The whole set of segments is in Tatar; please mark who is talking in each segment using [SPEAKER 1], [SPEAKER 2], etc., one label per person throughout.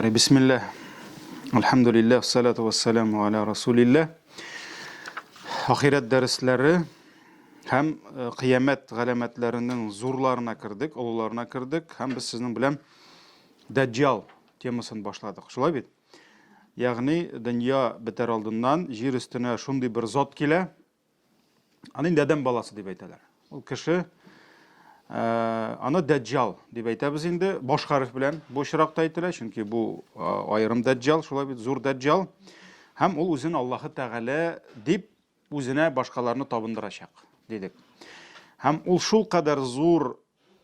[SPEAKER 1] Ярый, бисмилlah. Алхамдулиллах, салату вассаламу аля расулиллах. Ахират дәресләре һәм кыямәт галәмәтләренең зурларына кирдек, олуларына кирдек, һәм без сезнең белән Дәҗҗал темасын башладык. Шулай бит? Ягъни дөнья бетәр алдыннан җир өстенә шундый бер зат килә. Аны инде адәм баласы дип әйтәләр. Ул кеше аны Дәҗҗал дип әйтәбез инде, баш хәреф белән бу очракта әйтелә, чөнки бу аерым Дәҗҗал, шулай бит, зур Дәҗҗал. Һәм ул үзен Аллаһы Тәгалә дип үзенә башкаларны табындырачак, дидек. Һәм ул шул кадәр зур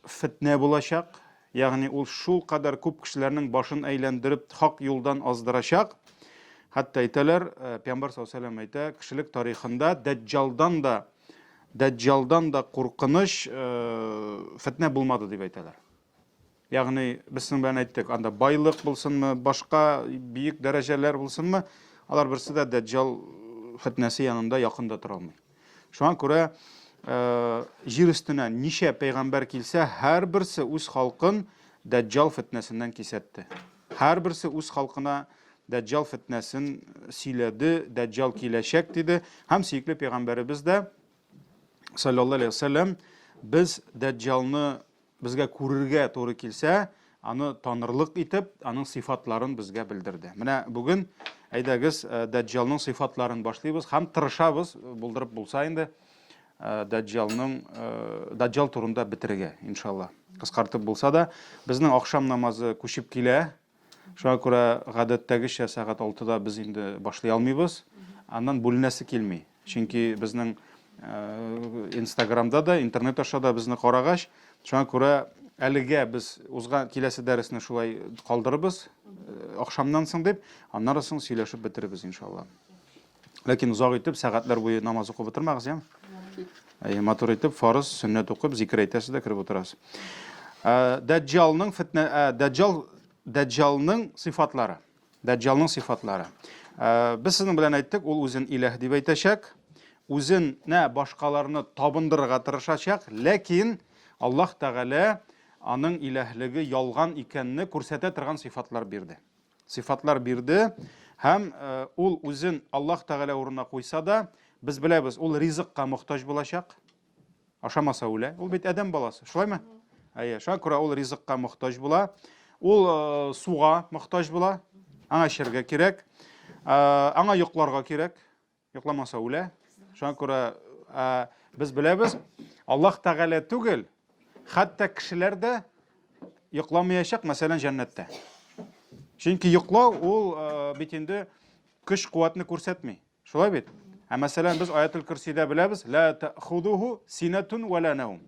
[SPEAKER 1] фитнә булачак, ягъни ул шул кадәр күп кешеләрнең башын әйләндереп хак юлдан аздырачак. Хәтта әйтәләр, Пәйгамбәр саллаллаһу алейһи ва сәллям әйтә, кешелек тарихында Дәҗҗалдан да куркыныч фитнә булмады дип әйтәләр. Ягъни безнең белән әйттек, анда байлык булсынмы, башка биек дәрәҗәләр булсынмы, алар берсе дә Дәҗҗал фитнәсе янында якында тора алмый. Шуңа күрә җир өстенә ничә пәйгамбәр килсә, һәрберсе үз халкын Дәҗҗал фитнәсеннән кисәтте. Һәрберсе үз халкына Дәҗҗал фитнәсен сөйләде, Дәҗҗал киләчәк диде. Һәм сөекле пәйгамбәребез дә саллаллаһу алейһи ва сәллям без Дәҗҗалны безгә күрергә туры килсә, аны танырлык итеп, аның сыйфатларын безгә белдерде. Менә бүген әйдәгез Дәҗҗалның сыйфатларын башлыйбыз һәм тырышабыз булдырып булса инде Дәҗҗал турында бетерергә, иншалла. Кыскартып булса да, безнең ахшам намазы күчеп килә. Шуңа күрә гадәттәгечә сәгать 6-да без инде башлый алмыйбыз. Аннан бүленәсе килми. Чөнки безнең Инстаграмда да, интернет аша да безне карагач, шуңа күрә әлегә без узган киләсе дәресне шулай калдырыбыз, ахшамнан соң дип, аннан соң сөйләшеп бетеребез иншалла. Ләкин узак итеп сәгатьләр буе намаз укып бетермәгез, яме? Матур итеп фарыз, сөннәт укып, зикр әйтәсез дә киреп утырасыз. Дәҗҗалның сыйфатлары. Без сезнең белән әйттек, ул үзен илаһ дип әйтәчәк, үзенә башкаларны табындырырга тырышачак, ләкин Аллаһ Тәгалә аның илаһлыгы ялган икәнне күрсәтә торган сыйфатлар бирде. Һәм ул үзен Аллаһ Тәгалә урынына куйса да, без беләбез, ул ризыкка мохтаҗ булачак. Ашамаса үлә. Ул бит адәм баласы, шулаймы? Шуңа күрә ул ризыкка мохтаҗ була. Ул суга мохтаҗ була. Аңа эчәргә кирәк. Аңа йокларга кирәк. Йокламаса үлә. Шуңа күрә без беләбез, Аллаһ Тәгалә түгел, хәтта кешеләр дә йокламаячак, мәсәлән, җәннәттә. Чөнки йоклау ул бит инде көч-куәтне күрсәтми. Шулай бит? Мәсәлән, без Аятул Курсида беләбез, ла тахудуху синатун ва ла наум.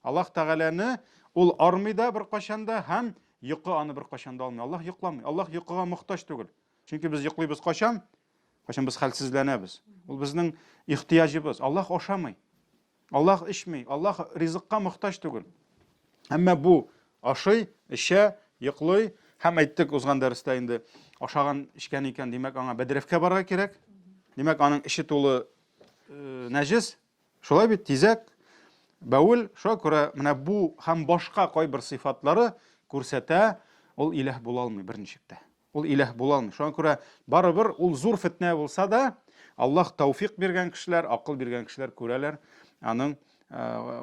[SPEAKER 1] Аллаһ Тәгаләне ул армыйда бер кашанда һәм йокы аны бер кашанда алмый. Аллаһ йокламый. Аллаһ йокыга мохтаҗ түгел. Чөнки без йоклыйбыз кашан без хәлсезләнәбез. Ул безнең ихтияҗыбыз. Аллаһ ашамый. Аллаһ ичмий. Аллаһ ризыкка мохтаҗ түгел. Әмма бу ашый, эчә, йоклый, һәм әйттек узган дәрестә инде ашаган, ичкән икән, димәк аңа бәдрәфкә барырга кирәк. Димәк аның эче тулы нәҗес. Шулай бит, тизәк, бәүл. Шуңа күрә менә бу һәм башка кайбер сыйфатлары күрсәтә, ул илаһ була алмый берничектә. Ул илаһ була алмый. Шуңа күрә барыбер ул зур фитнә булса да, Аллаһ тәүфик биргән кешеләр, акыл биргән кешеләр күрәләр аның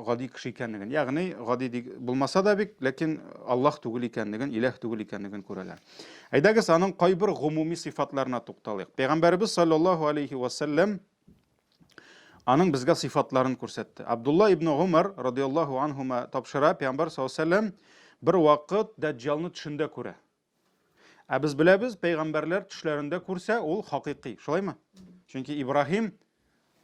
[SPEAKER 1] гади кеше икәнлеген. Ягъни гади булмаса да бик, ләкин Аллаһ түгел икәнлеген, илаһ түгел икәнлеген күрәләр. Әйдәгез аның кайбер гомуми сыйфатларына тукталыйк. Пәйгамбәрбез саллаллаһу алейһи ва сәллям аның безгә сыйфатларын күрсәтте. Абдулла ибн Умар радиллаһу анһума тапшыра, Пәйгамбәр саллаллаһу алейһи ва сәллям бер вакыт Дәҗҗалны төшендә күрә. Без беләбез, пәйгамбәрләр төшләрендә күрсә, ул хакыйкый. Шулаймы? Чөнки Ибраһим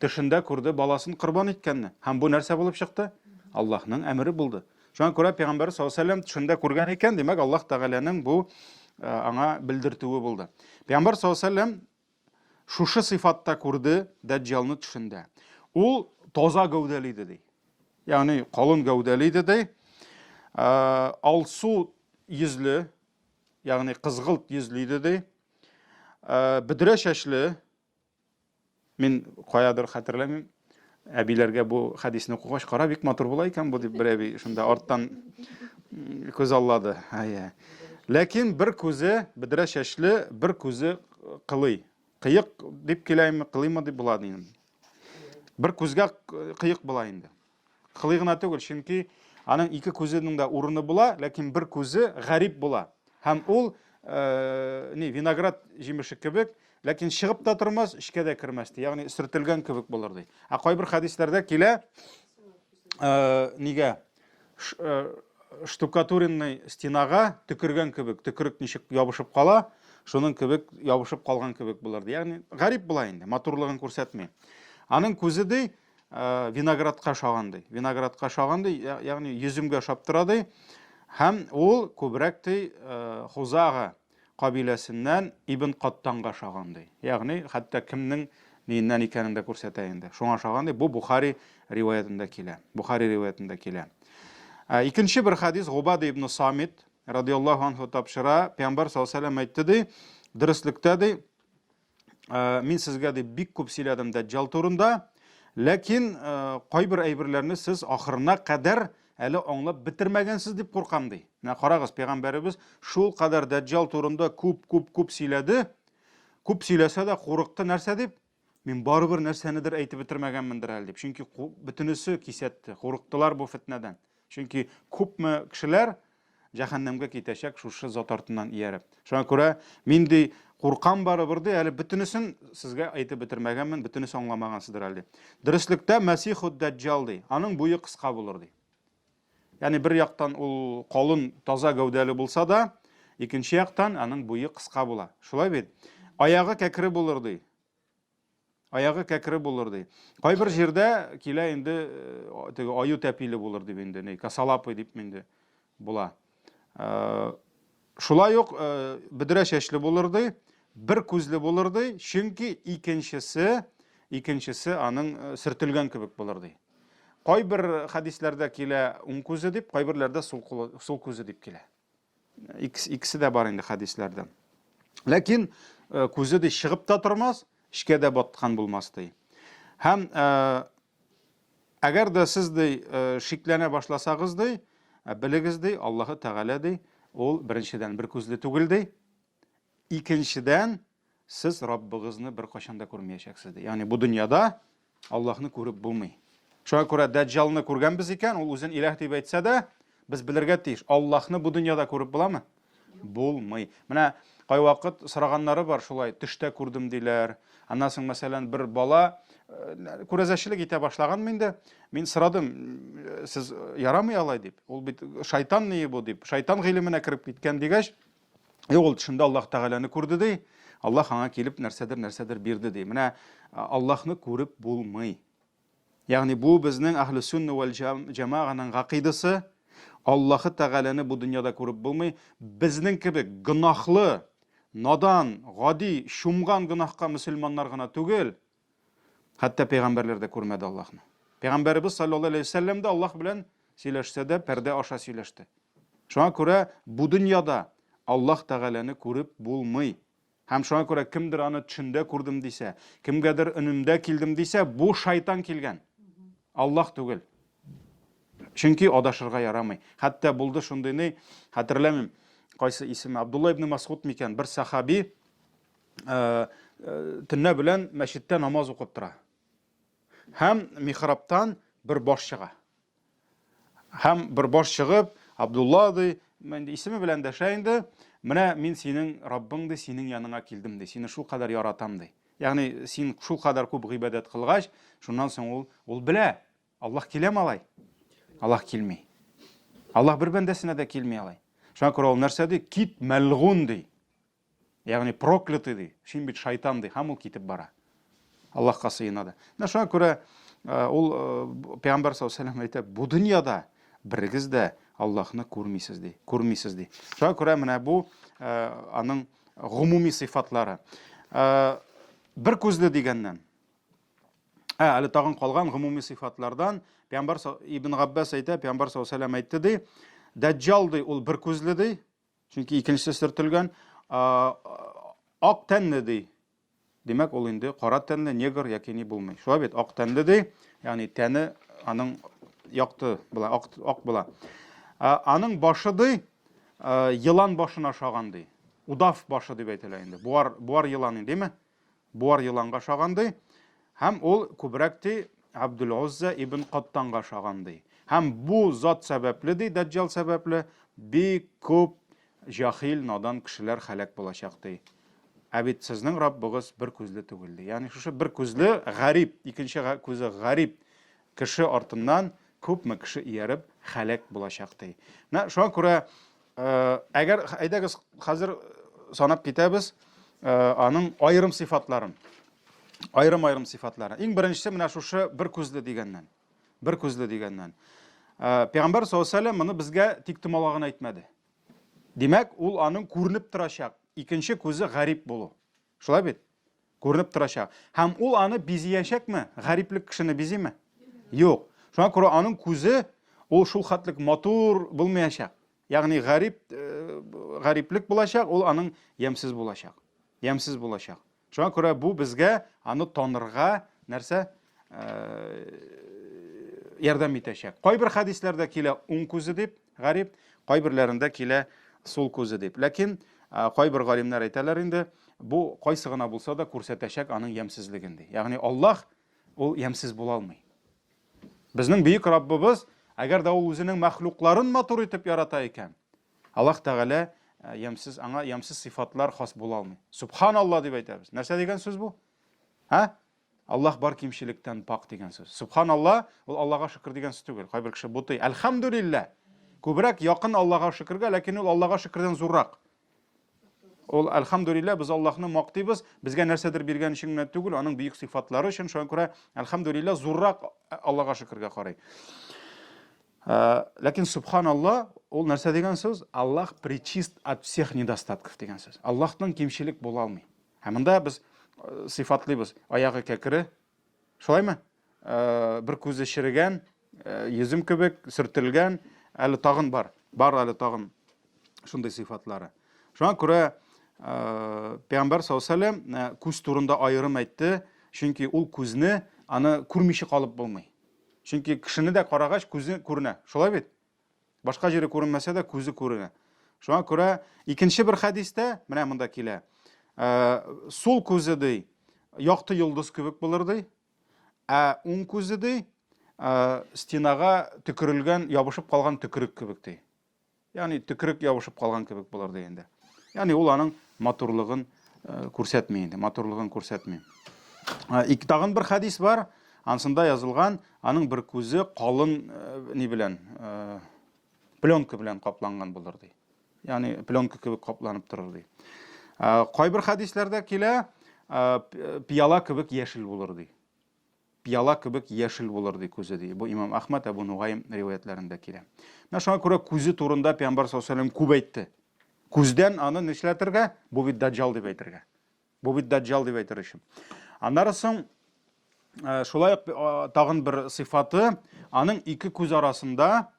[SPEAKER 1] төшендә күрде баласын курбан иткәнне. Һәм бу нәрсә булып чыкты? Аллаһның әмере булды. Шуңа күрә Пәйгамбәр саллаллаһу алейһи ва сәллям төшендә күргән икән, димәк Аллаһ Тәгаләнең бу аңа белдертүе булды. Пәйгамбәр саллаллаһу алейһи ва сәллям шушы сыйфатта күрде Дәҗҗалны төшендә. Ул таза гәүдәле иде ди. Ягъни калын гәүдәле иде ди. Алсу йөзле, ягъни кызгылт йөзле иде ди. Бидрә чәчле. Мин каядыр хәтерләмим. Әбиләргә бу хадисне укыгач, кара, бик матур була икән бу дип бер әби шунда арттан күз аллады. Ләкин бер күзе бедерә чәчле, бер күзе кылый. Кыек дип киләйме, кылыймы дип була дигән. Бер күзгә кыек була инде. Кылый гына түгел, чөнки аның ике күзенең дә урыны була, ләкин бер күзе гарип була. Һәм ул виноград җимеше кебек, ләкин чыгып та тормас, эчкә дә кермәс ди. Ягъни сөртелгән кебек булыр ди. Кайбер хадисләрдә килә, нигә штукатуренный стенага төкергән кебек, төкерек ничек ябышып кала, шуның кебек ябышып калган кебек булыр ди. Ягъни гарип була инде, матурлыгын күрсәтми. Аның күзе ди виноградка шаган ди. Виноградка шаган ди, ягъни йөземгә шаптыра ди. Һәм ул күбрәк ди Хузага кабиләсеннән Ибн Каттанга шаган ди. Ягъни хәтта кемнең ниннән икәнен дә күрсәтә инде. Шуңа шаган ди. Бу Бухари риваятында килә. Бухари риваятында килә. Икенче бер хадис Губада ибн Самит радиллаһу анһу тапшыра, Пәйгамбәр саллаллаһу алейһи ва сәллям әйтте ди, дөрестлектә ди, мин сезгә ди бик күп сөйләдем Дәҗҗал турында, ләкин кайбер әйберләрне сез ахырына кадәр әле аңлап бетермәгәнсез дип куркам ди. Менә карагыз, Пәйгамбәребез шул кадәр Дәҗҗал турында күп сөйләде. Күп сөйләсә дә курыкты нәрсә дип? Мин барыбер нәрсәнедер әйтеп бетермәгәнмендер әле дип. Чөнки бөтенесе кисәтте, курыктылар бу фитнәдән. Чөнки күпме кешеләр җәһәннәмгә китәчәк шушы зат артыннан ияреп. Шуңа күрә мин ди куркам барыбыр ди, әле бөтенесен сезгә әйтеп бетермәгәнмен, бөтенесе аңламагансыздыр әле. Дөрестлектә Мәсихуд Дәҗҗал ди. Аның буе кыска булыр ди. Ягъни бер яктан ул калын, таза гәүдәле булса да, икенче яктан аның буе кыска була. Шулай бит? Аягы кәкре булыр ди. Аягы кәкре булыр ди. Кайбер җирдә килә инде теге аю тәпиле булыр дип инде, не касалапы дип инде була. Шулай ук бедерә чәчле булыр ди, бер күзле булыр ди, чөнки икенчесе аның сөртелгән кебек булыр ди. Кайбер хадисләрдә килә уң күзе дип, кайберләрдә сул күзе дип килә. Икесе дә бар инде хадисләрдә. Ләкин күзе ди чыгып та тормас, эчкә дә баткан булмас ди. Һәм әгәр дә сез ди шикләнә башласагыз ди, белегез ди, Аллаһы Тәгалә ди, ул беренчедән бер күзле түгел ди. Икенчедән сез Раббыгызны бер кашанда күрмәячәксез ди. Ягъни бу дөньяда Аллаһны күреп булмый. Шуңа күрә Дәҗҗалны күргәнбез икән, ул үзен илаһ дип әйтсә дә, без белергә тиеш, Аллаһны бу дөньяда күреп буламы? Булмый. Менә кайвакыт сораганнары бар шулай, төштә күрдем диләр. Аннан соң мәсәлән бер бала күрәзәчелек итә башлаган инде. Мин сорадым, сез ярамый алай дип. Ул бит шайтан ние бу дип, шайтан гыйлеменә кирип киткән дигәч, ул төшендә Аллаһ Тәгаләне күрде ди. Аллаһ аңа килеп нәрсәдер бирде ди. Менә Аллаһны күреп булмый. Ягъни бу безнең әһле сунна вал җамааның гакыйдасы. Аллаһы Тәгаләне бу дөньяда күреп булмый. Безнең кебек гынахлы, надан, гади, шумган гынахка мөселманнар гына түгел, хәтта пәйгамбәрләр дә күрмәде Аллаһны. Пәйгамбәрбез саллаллаһу алейһи ва сәлләм дә Аллаһ белән сөйләшсә дә пәрдә аша сөйләште. Шуңа күрә бу дөньяда Аллаһ Тәгаләне күреп булмый. Һәм шуңа күрә кемдер аны төшендә күрдем дисә, кемгәдер өнемдә килдем дисә, бу шайтан килгән. Аллаһ түгел. Чөнки адашырга ярамый. Хәтта булды шундый, хәтерләмим, кайсы исеме Абдулла ибн Масгуд микән, бер сахаби төннә белән мәчеттә намаз укып тора. Һәм михрабтан бер баш чыга. Һәм бер баш чыгып, Абдулла ди, мен исеме белән дәшә инде, менә мин синең Раббың ди, синең яныңа килдем ди, сине шул кадәр яратам ди. Ягъни син шул кадәр күп гыйбадәт кылгач, шуннан соң ул белә, Аллаһ киләме алай? Аллаһ килми. Аллаһ бер бәндәсенә дә килми алай. Шуңа күрә ул нәрсә ди? Кит мәлгун ди. Ягъни проклятый ди. Шин бит шайтан ди, һәм ул китеп бара. Аллаһка сыйынады. Шуңа күрә ул Пәйгамбәр саллаллаһу алейһи ва сәлләм әйтә, бу дөньяда берегез дә Аллаһны күрмисез ди. Шуңа күрә менә бу аның гомуми сыйфатлары. Бер күзле дигәннән. Әле тагын калган гомуми сыйфатлардан Пәйгамбәр Ибн Габбас әйтә, Пәйгамбәр саллаллаһу алейһи ва сәлләм әйтте ди, Дәҗҗал ди, ул бер күзле ди, чөнки икенчесе сөртелгән, ак тәнле ди. Димәк, ул инде кара тәнле, негр яки ни булмый. Шулай бит, ак тәнле ди, ягъни тәне аның якты була, ак була. Аның башы ди, йылан башына шағанды. Удав башы деп әйтелә инде. Буар йылан инде, деме? Буар йыланга шағанды. Һәм ул күбрәкте Абдул-Узза ибн Каттанга шағанды. Һәм бу зат сәбәпле ди, Даджал сәбәпле, бик күп жахил, надан кешеләр хәлак булачак ди. Ә бит сезнең Раббыгыз бер күзле түгел ди. Ягъни шушы бер күзле гариб, икенче күзе гариб кеше артыннан күпме кеше ияреп хәлак булачак ди. Менә шуңа күрә, әгәр әйдәгез хәзер санап китәбез аның айрым сыйфатларын. Айрым сыйфатларын. Иң беренчесе менә шушы бер күзле дигәннән. Бер күзле дигәннән. Пәйгамбәр саллаллаһу алейһи ва саллям моны безгә тик томалагын әйтмәде. Димәк, ул аның күренеп торачак. Икенче күзе гариб булу. Шулай бит? Күренеп торачак. Һәм ул аны бизиячәкме? Гариблек кешене бизиме? Юк. Шуңа күрә аның күзе ул шул хәтлек матур булмаячак. Ягъни гариблек булачак, ул аның ямсыз булачак. Ямсыз булачак. Шуңа күрә бу безгә аны танырга нәрсә ярдәм итәчәк. Кайбер хадисләрдә килә уң күзе дип, гариб, кайберләрендә килә сул күзе дип. Ләкин кайбер галимнәр әйтәләр инде, бу кайсы гына булса да күрсәтәчәк аның ямсызлыгын ди. Ягъни Аллаһ ул ямсыз була алмый. Безнең бөек Раббыбыз, әгәр дә ул үзенең мәхлукларын матур итеп ярата икән, Аллаһ Тәгалә аңа ямсыз сыйфатлар хас була алмый. Субханалла дип әйтәбез. Нәрсә дигән сүз бу? Аллаһ бар кимчелектән пак дигән сүз. Субханалла ул Аллаһка шөкер дигән сүз түгел. Кайбер кеше бутый. Әлхәмдүлилләh. Күбрәк якын Аллаһка шөкергә, ләкин ул Аллаһка шөкердән зуррак. Ул әлхәмдүлилләh, без Аллаһны мактыйбыз, безгә нәрсәдер биргән өчен генә түгел, аның бөек сыйфатлары өчен, шуңа күрә әлхәмдүлилләh зуррак Аллаһка шөкергә карый. Ләкин субханалла ул нәрсә дигән сүз? Аллаһ причист от всех недостатков дигән сүз. Аллаһтан кимчелек була алмый. Һәм монда без сыйфатлыйбыз. Аягы кәкре, шулаймы? Бер күзе ширегән, йөзем кебек сөртелгән, әле тагын бар. Бар әле тагын шундый сыйфатлары. Шуңа күрә Пәйгамбәр саллаллаһу алейһи ва саллям күз турында айрым әйтте, чөнки ул күзне аны күрмичә калып булмый. Чөнки кешене дә карагач күзе күренә. Шулай бит? Башка җире күренмәсә дә күзе күренә. Шуңа күрә икенче бер хадистә менә монда килә. Сул күзе ди якты йолдыз кебек булыр ди, ә уң күзе ди стенага төкерелгән, ябышып калган төкерек кебек ди. Ягъни төкерек ябышып калган кебек булыр ди инде. Ягъни ул аның матурлыгын күрсәтми инде, матурлыгын күрсәтми. Тагын бер хадис бар, ансында язылган, аның бер күзе калын ни белән, пленка белән капланган булыр ди. Ягъни пленка кебек капланып торыр ди. Кайбер хадисләрдә килә, пияла кебек яшел булыр ди. Пияла кебек яшел булыр ди күзе ди. Бу Имам Ахмад Абу Нугайм риваятларында килә. Менә шуңа күрә күзе турында Пәйгамбәр саллаллаһу алейһи ва саллям күп әйтте. Күздән аны нишләтергә? Бу бит Даджал дип әйтергә. Бу бит Даджал дип әйтер өчен. Аннары соң шулай тагын бер сыйфаты, аның ике күз арасында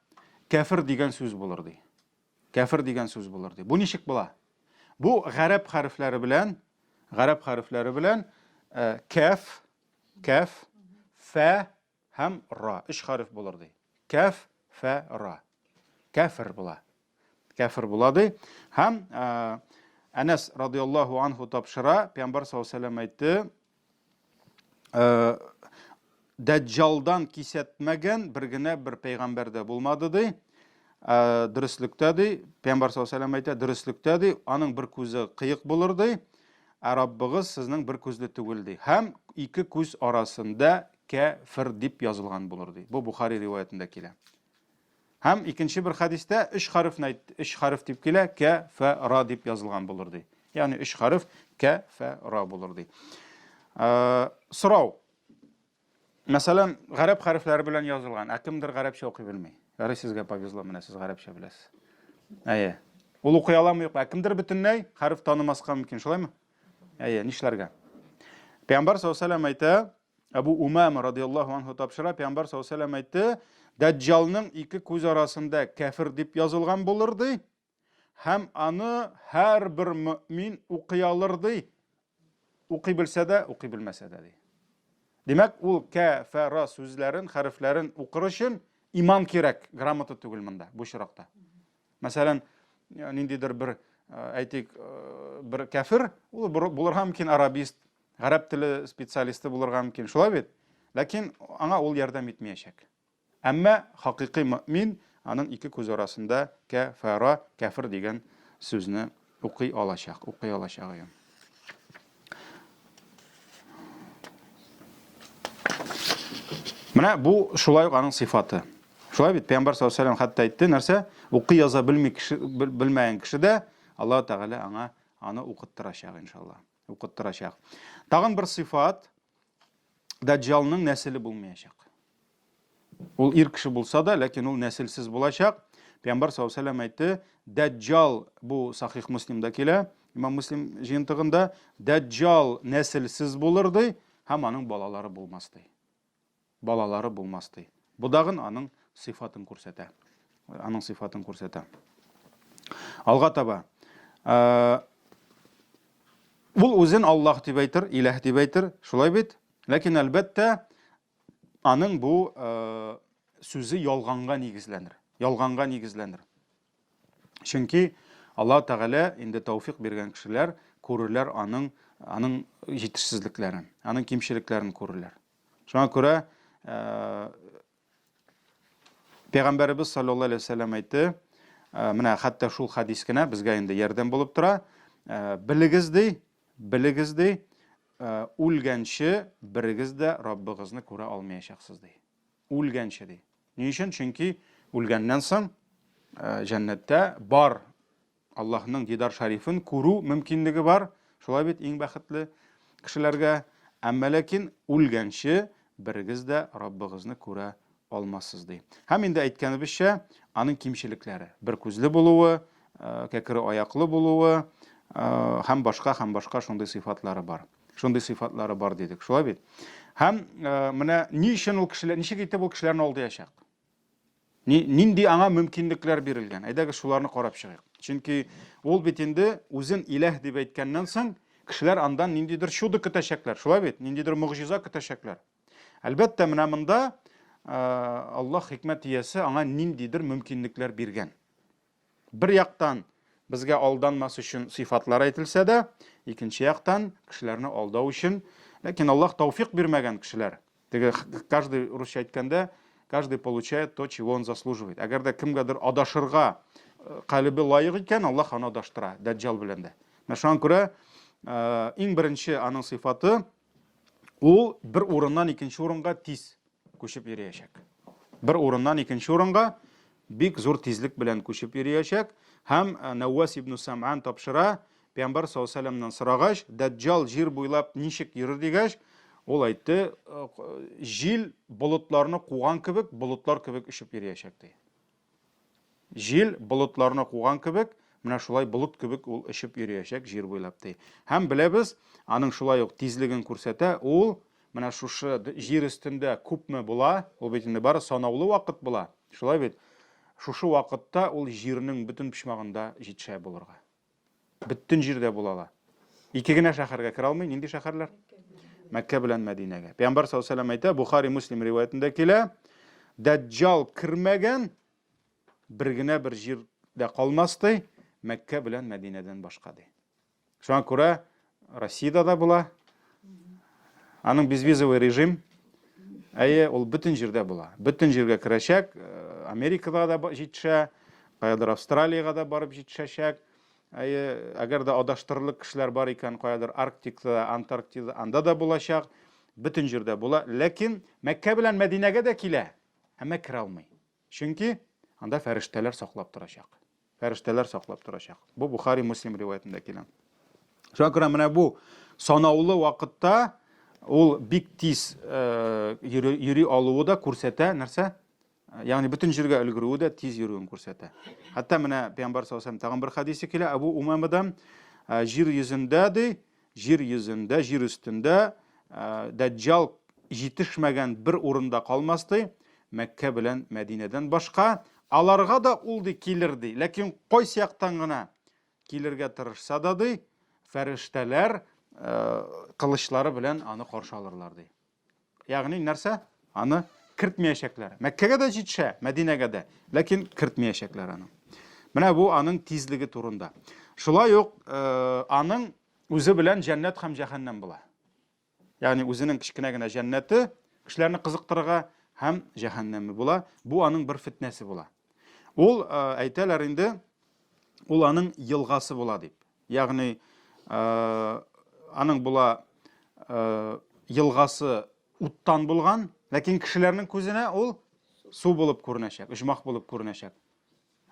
[SPEAKER 1] кафир дигән сүз булыр ди. Кафир дигән сүз булыр ди. Бу ничек була? Бу гарәп хәрефләре белән каф, фа һәм ра. Үч хәреф булыр ди. Каф, фа, ра. Кафир була. Кафир була ди. Һәм Анас радиллаһу анху тапшыра, Пәйгамбәр саллаллаһу алейһи ва саллям әйтте, Даджалдан кисәтмәгән бер генә бер пәйгамбәр дә булмады ди. Дөрестлектә ди, Пәйгамбәр саллаллаһу алейһи ва саллям әйтә, дөрестлектә ди, аның бер күзе кыек булыр ди, Раббыгыз сезнең бер күзле түгел ди. Һәм ике күз арасында кафир дип язылган булыр ди. Бу Бухари риваятында килә. Һәм икенче бер хадистә үч хәреф дип килә, кафара дип язылган булыр ди. Ягъни үч хәреф кафара булыр ди. Сорау. Мәсәлән, гарәп хәрефләре белән язылган. Кемдер гарәпчә укый белми. Ярый, сезгә повезло, менә сез гарәпчә беләсез. Ул укый аламы юк? Кемдер бөтенләй хәреф танымаска мөмкин, шулаймы? Нишләргә? Пәйгамбәр саллаллаһу алейһи ва саллям әйтә, Абу Умама радиллаһу анху тапшыра, Пәйгамбәр саллаллаһу алейһи ва саллям әйтте, Даджалның ике күз арасында кафир дип язылган булыр ди, һәм аны һәр бер мөмин укый алыр ди. Укый белсә дә, укый белмәсә дә ди. Демәк, ул кафара сүзләрен, хәрефләрен укыр өчен иман кирәк, грамота түгел монда, бу чиракта. Мәсәлән, ниндидер бер әйтик бер кәфир, ул булырга мөмкин арабист, гарәп теле специалисты булырга мөмкин, шулай бит. Ләкин аңа ул ярдәм итмәячәк. Әмма хакыйкый мөмин аның ике күз арасында кәфара, кәфир дигән сүзне укый алачак. Менә бу шулай ук аның сыйфаты. Шулай бит Пәйгамбәр саллаллаһу алейһи ва саллям хәтта әйтте, нәрсә? Укый яза белмәгән кеше дә Аллаһ Тәгалә аны укыттырачак иншаллах. Укыттырачак. Тагын бер сыйфат, Даджалның нәселе булмаячак. Ул ир кеше булса да, ләкин ул нәселсез булачак. Пәйгамбәр саллаллаһу алейһи ва саллям әйтте, Даджал, бу Сахих Муслимда килә, Имам Муслим җыентыгында, Даджал нәселсез булыр ди, һәм аның балалары булмас ди. Бу дагын аның сыйфатын күрсәтә. Алга таба. Ул үзен Аллаһ дип әйтер, Илаһ дип әйтер, шулай бит. Ләкин әлбәттә аның бу сүзе ялганга нигезләнер. Чөнки Аллаһ Тәгалә инде тауфик биргән кешеләр күрерләр аның җитешсезлекләрен, аның кимчелекләрен күрерләр. Шуңа күрә Пәйгамбәрбез саллаллаһу алейһи ва саллям әйтте, менә хәтта шул хадис кенә безгә инде ярдәм булып тора. Билегез ди, үлгәнче берегез дә Раббыгызны күрә алмаячаксыз ди. Үлгәнче ди. Ни өчен? Чөнки үлгәннән соң җәннәттә бар Аллаһның дидар шарифын күрү мөмкинлеге бар. Шулай бит иң бәхетле кешеләргә. Әмма ләкин үлгәнче берегез дә Раббыгызны күрә алмассыз ди. Һәм инде әйткәнебезчә, аның кимчелекләре, бер күзле булуы, кәкре аяклы булуы, һәм башка шундый сыйфатлары бар. Дидек, шулай бит. Һәм менә ни өчен ул кешеләр, ничек итеп ул кешеләрне алдаячак? Нинди аңа мөмкинлекләр бирелгән? Әйдәгез шуларны карап чыгыйк. Чөнки ул бит инде үзен Илаһ дип әйткәннән соң, кешеләр андан ниндидер чудо көтәчәкләр, шулай бит, ниндидер мөгъҗиза көтәчәкләр. Әлбәттә, менә монда Аллаһ хикмәт иясе аңа ниндидер мөмкинлекләр биргән. Бер яктан безгә алданмас өчен сыйфатлар әйтелсә дә, икенче яктан кешеләрне алдау өчен, ләкин Аллаһ тауфик бирмәгән кешеләр. Теге каждый русча әйткәндә, каждый получает то, чего он заслуживает. Әгәр дә кемгәдер адашырга калыбы лаек икән, Аллаһ аны адаштыра, Даджал белән дә. Шуңа күрә иң беренче аның сыйфаты, ул бер урыннан икенче урынга тиз күчеп йөрәячәк. Бер урыннан икенче урынга бик зур тизлек белән күчеп йөрәячәк. Һәм Нәввас ибн Сам'ан тапшыра, Пәйгамбәр саллаллаһу алейһи ва саллямнан сорагаш, Даджал җир буйлап ничек йөрер дигәч, ул әйтте, җил болытларны куган кебек, болытлар кебек ишеп йөрәячәк ди. Җил болытларны куган кебек, менә шулай болыт кебек ул ишеп йөрәячәк җир буйлап ди. Һәм беләбез, аның шулай ук тизлеген күрсәтә, ул менә шушы җир өстендә күпме була, ул бит инде бары санаулы вакыт була. Шулай бит. Шушы вакытта ул җирнең бөтен почмагында җитешә булырга. Бөтен җирдә булала. Ике генә шәһәргә кирә алмый, нинди шәһәрләр? Мәккә белән Мәдинәгә. Пәйгамбәр саллаллаһу алейһи ва саллям әйтә, Бухари Муслим риваятендә килә, Даджал кирмәгән бер генә бер җирдә калмас ди, Мәккә белән Мәдинәдән башка ди. Шуңа күрә Россиядә дә була. Аның безвизовый режим, ул бөтен җирдә була. Бөтен җиргә керәчәк, Америкада да җитешә, каядыр Австралиягә да барып җитешәчәк. Әгәр дә адаштырырлык кешеләр бар икән, каядыр Арктикада, Антарктида, анда да булачак, бөтен җирдә була. Ләкин Мәккә белән Мәдинәгә дә килә, әмма керә алмый. Чөнки анда фәрештәләр саклап торачак. Бу Бухари Муслим риваятендә килә. Шуңа күрә менә бу санаулы вакытта ул бик тиз йөри алуы да күрсәтә нәрсә? Ягъни бөтен җиргә өлгерүе дә тиз йөрүен күрсәтә. Хәтта менә Пәйгамбәр саллаллаһу алейһи ва саллям тагын бер хадисе килә, Абу Умамадан җир өстендә Даджал җитешмәгән бер урында калмас ди, Мәккә белән Мәдинәдән башка. Аларга да ул ди килер ди, ләкин кайсы яктан гына килергә тырышса да ди, фәрештәләр кылычлары белән аны каршы алырлар ди. Ягъни нәрсә? Аны кертмәячәкләр. Мәккәгә дә җитешә, Мәдинәгә дә, ләкин кертмәячәкләр аны. Менә бу аның тизлеге турында. Шулай ук аның үзе белән җәннәт һәм җәһәннәм була. Ягъни үзенең кечкенә генә җәннәте кешеләрне кызыктырырга һәм җәһәннәме була. Бу аның бер фитнәсе була. Ул әйтәләр инде, ул аның елгасы була дип. Ягъни аның була елгасы уттан булган, ләкин кешеләрнең күзенә ул су булып күренәчәк, оҗмах булып күренәчәк.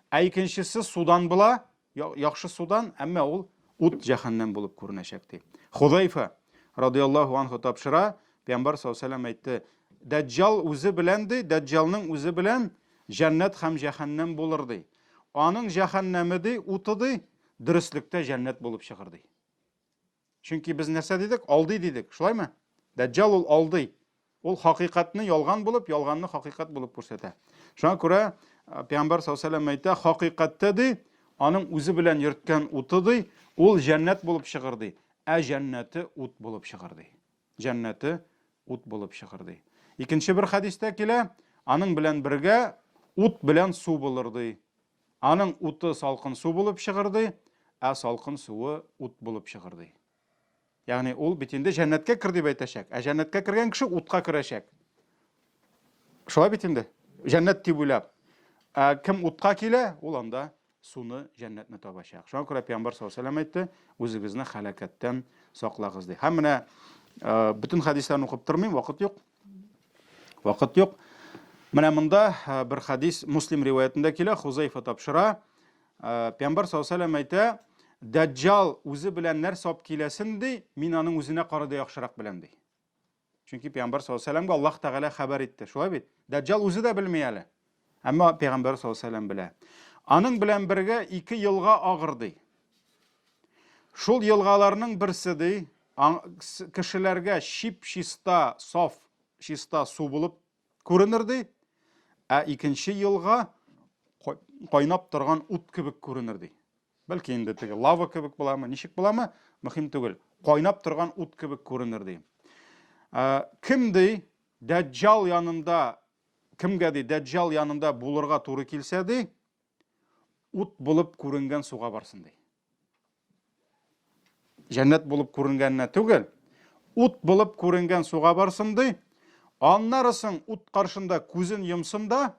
[SPEAKER 1] Икенчесе судан була, яхшы судан, әмма ул ут җәһәннәм булып күренәчәк ди. Худайфа радиллаһу анһу тапшыра, Пәйгамбәр саллаллаһу алейһи ва сәллям әйтте, Дәҗҗал үзе белән ди, Дәҗҗалның үзе белән җәннәт һәм җәһәннәм булыр ди. Аның җәһәннәме ди, уты ди, дөрестлектә җәннәт булып чыгыр ди. Чөнки без нәрсә дидек? Алдый дидек, шулаймы? Дәҗҗал ул алдый. Ул хакыйкатьне ялган булып, ялганны хакыйкать булып күрсәтә. Шуңа күрә Пәйгамбәр саллаллаһу алейһи ва сәллям әйтә, хакыйкатьтә ди, аның үзе белән йөрткән уты ди, ул җәннәт булып чыгыр ди. Җәннәте ут булып чыгыр ди. Җәннәте ут булып чыгыр ди. Икенче бер хадистә килә, аның белән бергә ут белән су булыр ди. Аның уты салкын су булып чыгыр ди, салкын суы ут булып чыгыр ди. Ягъни ул бит инде җәннәткә кер дип әйтәчәк. Җәннәткә кергән кеше утка керәчәк. Шулай бит инде. Җәннәт дип уйлап. Кем утка килә, ул анда суны, җәннәтне табачак. Шуңа күрә Пәйгамбәр саллаллаһу алейһи ва сәллям әйтте, үзегезне халакаттан саклагыз ди. Һәм менә бөтен хадисларны укып тормыйм, вакыт юк. Вакыт юк. Менә монда бер хадис Муслим риваятында килә, Хузайфа тапшыра. Пәйгамбәр саллаллаһу алейһи ва сәллям әйтә, Дәҗҗал үзе белән нәрсә алып киләсен ди, мин аның үзенә карады яхшырак беләм ди. Чөнки Пәйгамбәр саллаллаһу алейһи ва сәллямгә Аллаһ Тәгалә хәбәр итте. Шулай бит? Дәҗҗал үзе дә белми әле. Әмма Пәйгамбәр саллаллаһу алейһи ва сәллям белә. Аның белән бергә 2 елга агыр ди. Шул елгаларның берсе ди, кешеләргә чиста, саф, чиста су булып күренер ди. Икенче елга кайнап торган ут кебек күренер ди. Бәлки инде теге лава кебек буламы, ничек буламы, мөһим түгел. Кайнап торган ут кебек күренер ди. Кем ди Дәҗҗал янында, кемгә ди Дәҗҗал янында булырга туры килсә ди, ут булып күренгән суга барсын ди. Җәннәт булып күренгәнне түгел, ут булып күренгән суга барсын ди. Аннарысын ут каршында күзен йомсын да,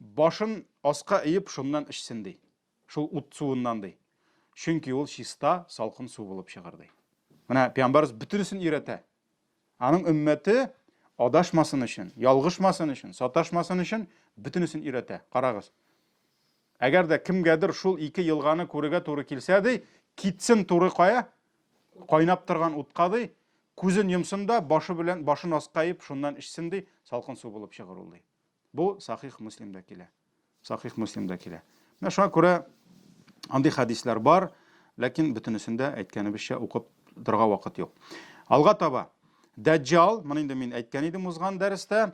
[SPEAKER 1] башын аска иеп шуннан ичсен ди. Шул ут суыннан ди. Чөнки ул чиста, салкын су булып чыгыр ди. Менә Пәйгамбәрбез бүтүнесен өйрәтә. Аның өммәте адашмасын өчен, ялгышмасын өчен, саташмасын өчен бүтүнесен өйрәтә. Карагыз. Әгәр дә кемгәдер шул 2 елганы күрергә туры килсә ди, китсен туры кая? Кайнап торган утка ди, күзен йомсын да, башы белән башын аскайып, шуннан ичсен ди, салкын су булып чыгыр ул ди. Бу Сахих Муслимда килә. Сахих Муслимда килә. Менә шуңа күрә андый хадислар бар, ләкин бүтүнесендә әйткәнебезчә укып торга вакыт юк. Алга таба Дәҗҗал, моны инде мин әйткән идем узган дәрестә,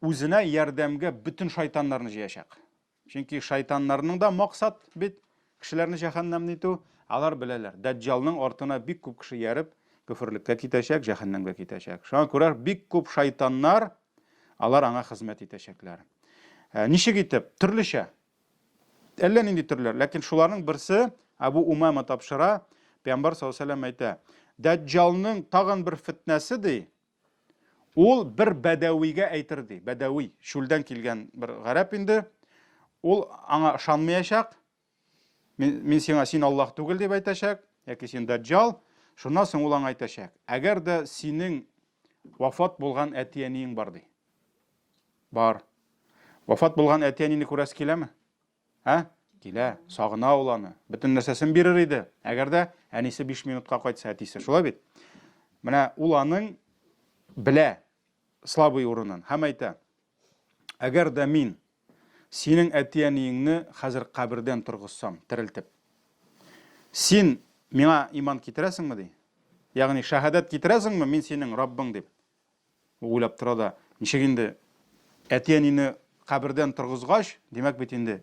[SPEAKER 1] үзенә ярдәмгә бүтән шайтаннарны җыячак. Чөнки шайтаннарның да максат бит кешеләрне җәһәннәмне итү. Алар беләләр. Дәҗҗалның артына бик күп кеше ярып, көферлеккә китәчәк, җәһәннәмгә китәчәк. Шуңа күрә бик күп шайтаннар, алар аңа хезмәт итәчәкләр. Ничек итеп? Төрлечә. Әллә нинди төрләр. Ләкин шуларның берсе Абу Умама тапшыра, Пәйгамбәр саллаллаһу алейһи ва сәллям әйтә, Дәҗҗалның тагын бер фитнәсе ди, ул бер бәдәвигә әйтер ди. Бәдәви, шулдан килгән бер гарәп инде. Ул аңа ышанмаячак. Мин сиңа син Аллаһ түгел дип әйтәчәк, яки син Дәҗҗал. Шуннан соң ул аңа әйтәчәк. Әгәр дә синең вафат булган әтиәниң бар ди. Бар. Вафат булган әтиәнине күрәс киләме? Килә, сагына ул аны. Бөтен нәрсәсен бирер иде. Әгәр дә әнисе 5 минутка кайтса әтисе, шулай бит. Менә ул аның белә слабый урынын. Һәм әйтә: "Әгәр дә мин синең әтиәниңне хәзер кабердән торгызсам, терелтеп, син миңа иман китерәсеңме?" ди. Ягъни шаһадат китерәсеңме, мин синең Раббың дип. Уйлап тора да, ничек инде әтиәнине кабердән торгызгач, димәк бит инде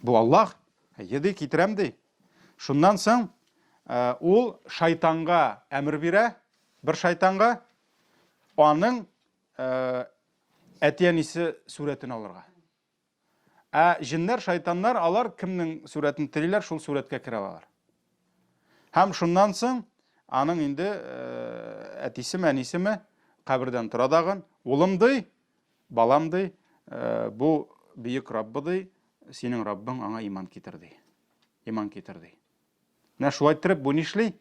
[SPEAKER 1] бу Аллаһ, әйе китерәм ди. Шуннан соң ул шайтанга әмер бирә, бер шайтанга аның әтиәнисе сурәтен алырга. Jinler, шайтаннар, алар кемнең сурәтен телиләр, шул сурәткә керә алалар. Һәм шуннан соң аның инде әтисеме, әнисеме кабердән тора дагын, улым ди, балам ди, бу бөек Раббы ди, синең Раббың аңа иман китерди. Иман китерди. Менә шулай итеп бу нишли?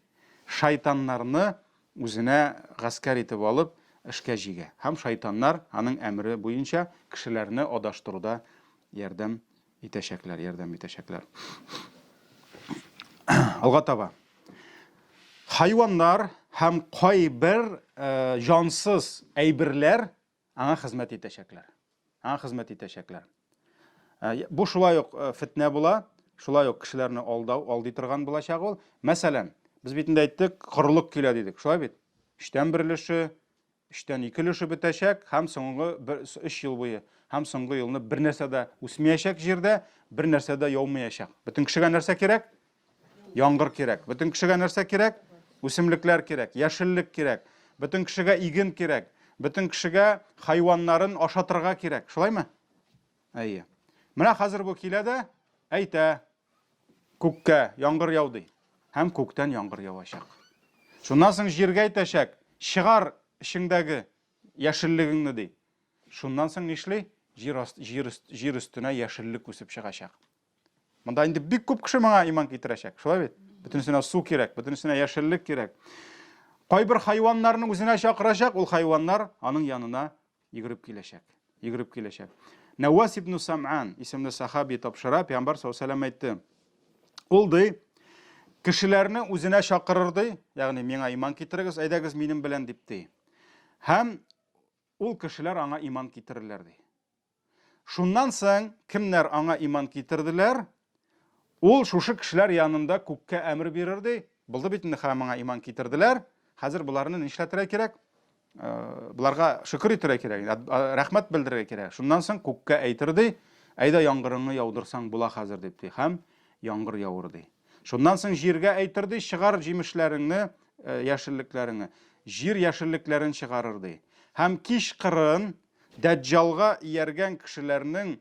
[SPEAKER 1] Шайтаннарны үзенә гаскәр итеп алып эшкә җигә. Һәм шайтаннар аның әмере буенча кешеләрне адаштыруда ярдәм итәчәкләр. Алга таба. Хайваннар һәм кайбер җансыз әйберләр аңа хезмәт итәчәкләр. Бу шулай ук фитнә була, шулай ук кешеләрне алдый торган булачак ул. Мәсәлән, без бит инде әйттек, корылык килә дидек. Шулай бит? 3тән 1 өлеше, 3тән 2 өлеше бетәчәк, һәм соңгы 3 ел буе, һәм соңгы елны бер нәрсә дә үсмәячәк җирдә, бер нәрсә дә яумаячак. Бөтен кешегә нәрсә кирәк? Яңгыр кирәк. Бөтен кешегә нәрсә кирәк? Үсемлекләр кирәк, яшеллек кирәк. Бөтен кешегә иген кирәк. Бөтен кешегә хайваннарын ашатырга кирәк. Шулаймы? Әйе. Менә хәзер бу килә дә әйтә, күккә яңгыр яуды. Һәм күктән яңгыр явачак. Шуннан соң җиргә әйтәчәк, чыгар ишеңдәге яшеллегеңне ди. Шуннан соң нишли? Җир өстенә яшеллек үсеп чыгачак. Монда инде бик күп кеше моңа иман китерәчәк. Шулай бит? Бөтенесенә су кирәк, бөтенесенә яшеллек кирәк. Кайбер хайваннарны үзенә чакырачак, ул хайваннар аның янына йөгереп киләчәк. Нәвас ибн Сам'ан исемле сахаби тапшыра, Пәйгамбәр саллаллаһу алейһи ва сәлләм әйтте. Ул ди, кешеләрне үзенә чакырыр ди, ягъни миңа иман китерегез, әйдәгез минем белән дип ди. Һәм ул кешеләр аңа иман китерерләр ди. Шуннан соң кемнәр аңа иман китерделәр? Ул шушы кешеләр янында күккә әмер бирер ди. Булды бит инде аңа иман китерделәр. Хәзер буларны нишләтергә кирәк? Буларга шөкер итәргә кирәк, рәхмәт белдерергә кирәк. Шуннан соң күккә әйтер ди, әйдә яңгырыңны яудырсаң була хәзер дип ди. Һәм яңгыр яуыр ди. Шуннан соң җиргә әйтер ди, чыгар җимешләреңне, яшеллекләреңне. Җир яшеллекләрен чыгарыр ди. Һәм кич кырын Дәҗҗалга ияргән кешеләрнең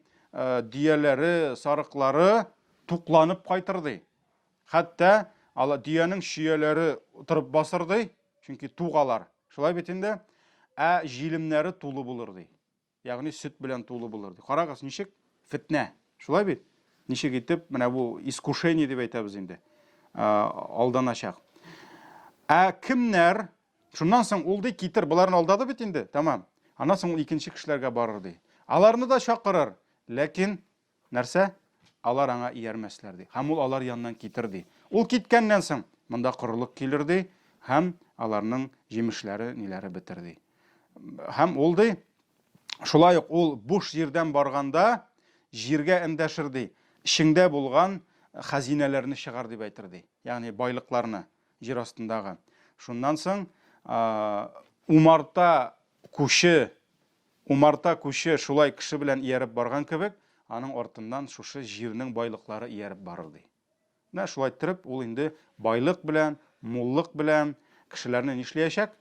[SPEAKER 1] дияләре, сарыклары тукланып кайтыр ди. Хәтта диянең шияләре торып басыр ди, чөнки тугалар. Шулай бит инде, җилемнәре тулы булыр ди. Ягъни сөт белән тулы булыр ди. Карагыз, ничек фитнә. Шулай бит? Ничек итеп, менә бу искушение дип әйтәбез инде. Алданачак. Кемнәр, шуннан соң ул ди китер, буларны алдады бит инде. Тамам. Аннан соң ул икенче кешеләргә барыр ди. Аларны да чакырыр. Ләкин нәрсә? Алар аңа иярмәсләр ди. Һәм ул алар янынан китер ди. Ул киткәннән соң монда корылык килер ди, һәм аларның җимешләре, ниләре бетер ди. Һәм ул ди, шулай ук ул буш җирдән барганда җиргә эндәшер ди. Ишеңдә булган хәзинәләрне чыгар дип әйтер ди. Ягъни байлыкларны җир астындагы. Шуннан соң умарта күше шулай кеше белән ияреп барган кебек, аның артыннан шушы җирнең байлыклары ияреп барыр ди. Менә шулай итеп, ул инде байлык белән, муллык белән кешеләрне нишләячәк?